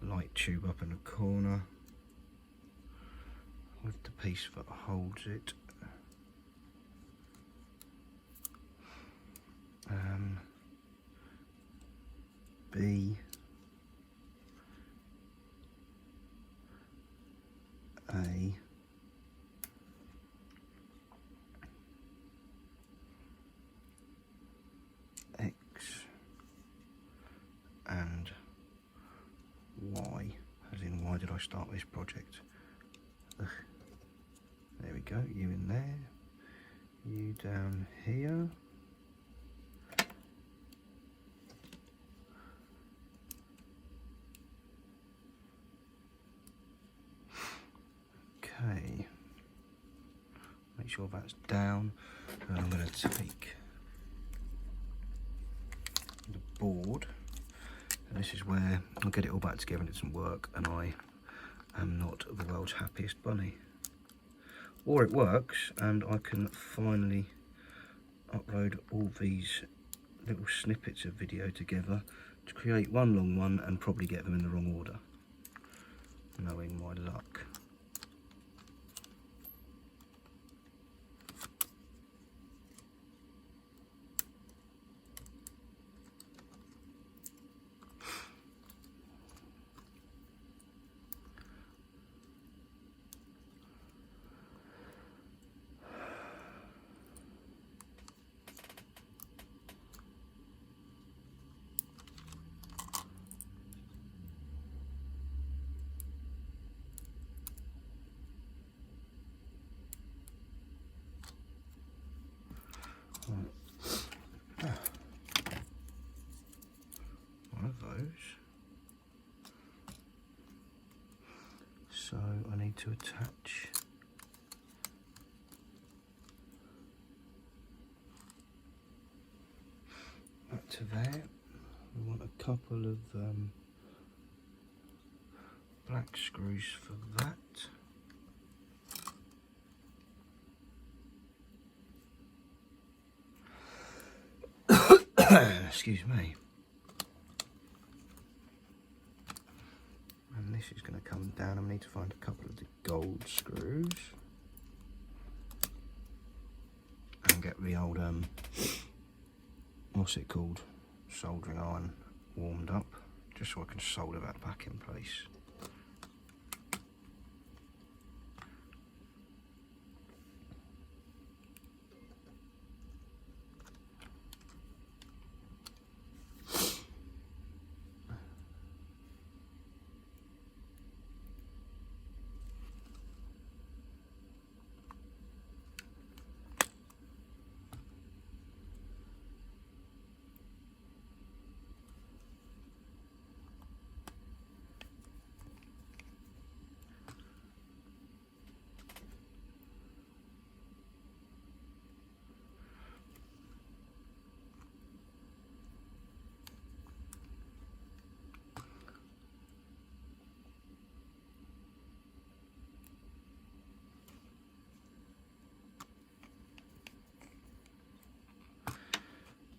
light tube up in the corner with the piece that holds it. B, A, X, and Y, as in why did I start this project? Ugh. There we go, you in there, you down here. Okay, make sure that's down, and I'm going to take the board, and this is where I'll get it all back together and it doesn't work, and I am not the world's happiest bunny. Or it works, and I can finally upload all these little snippets of video together to create one long one and probably get them in the wrong order, knowing my luck. So I need to attach that to there. We want a couple of black screws for that. Excuse me. And this is going to come down. I need to find a couple of the gold screws and get the old what's it called, soldering iron warmed up, just so I can solder that back in place.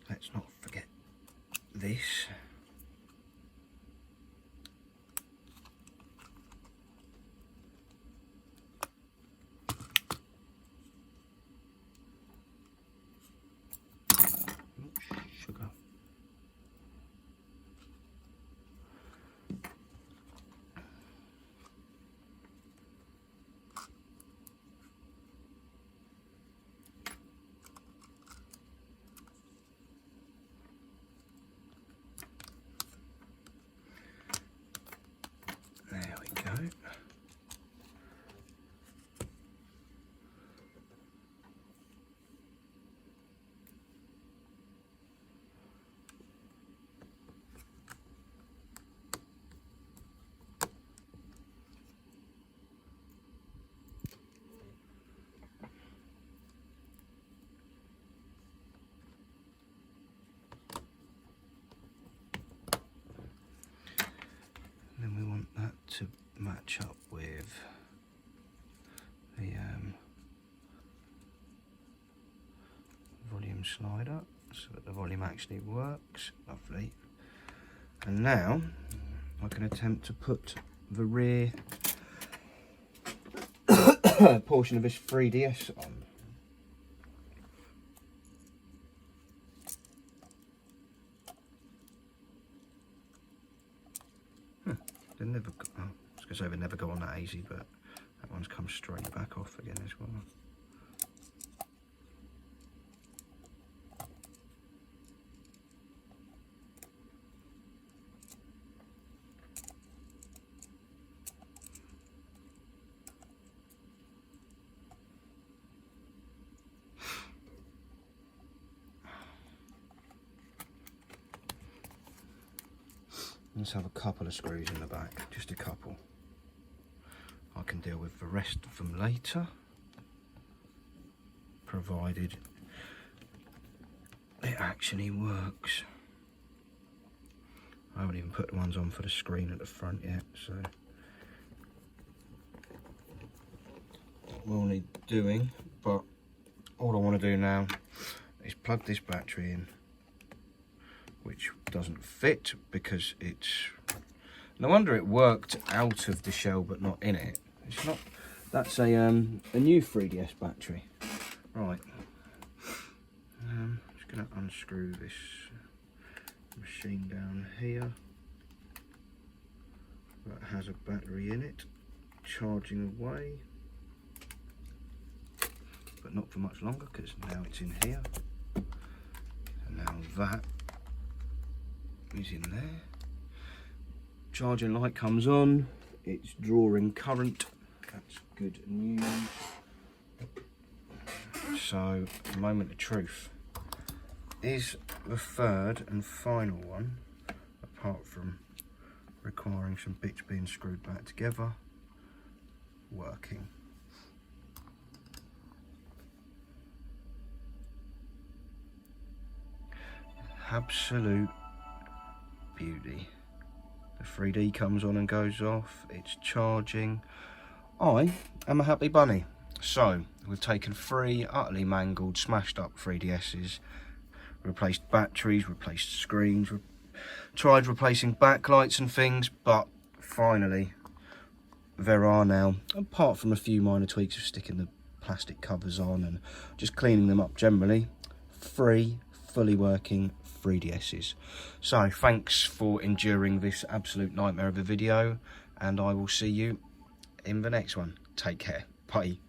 Let's not forget this. Sugar. There we go. Then we want that to match up with the volume slider, so that the volume actually works. Lovely. And now I can attempt to put the rear portion of this 3DS on. They never go, oh, I was going to say they never go on that easy, but that one's come straight back off again as well. Let's have a couple of screws in the back, just a couple. I can deal with the rest of them later, provided it actually works. I haven't even put the ones on for the screen at the front yet, so we'll need doing, but all I want to do now is plug this battery in, which doesn't fit because it's, no wonder it worked out of the shell but not in it. It's not, that's a new 3DS battery. Right, just going to unscrew this machine down here that has a battery in it, charging away, but not for much longer because now it's in here, and now that is in there. Charging light comes on, it's drawing current, that's good news. So, moment of truth. Is the third and final one a apart from requiring some bits being screwed back together, working. Absolute beauty. The 3D comes on and goes off, it's charging. I am a happy bunny. So we've taken 3 utterly mangled, smashed up 3DSs, replaced batteries, replaced screens, tried replacing backlights and things, but finally there are now, apart from a few minor tweaks of sticking the plastic covers on and just cleaning them up generally, 3 fully working 3DSs. So thanks for enduring this absolute nightmare of a video, and I will see you in the next one. Take care. Bye.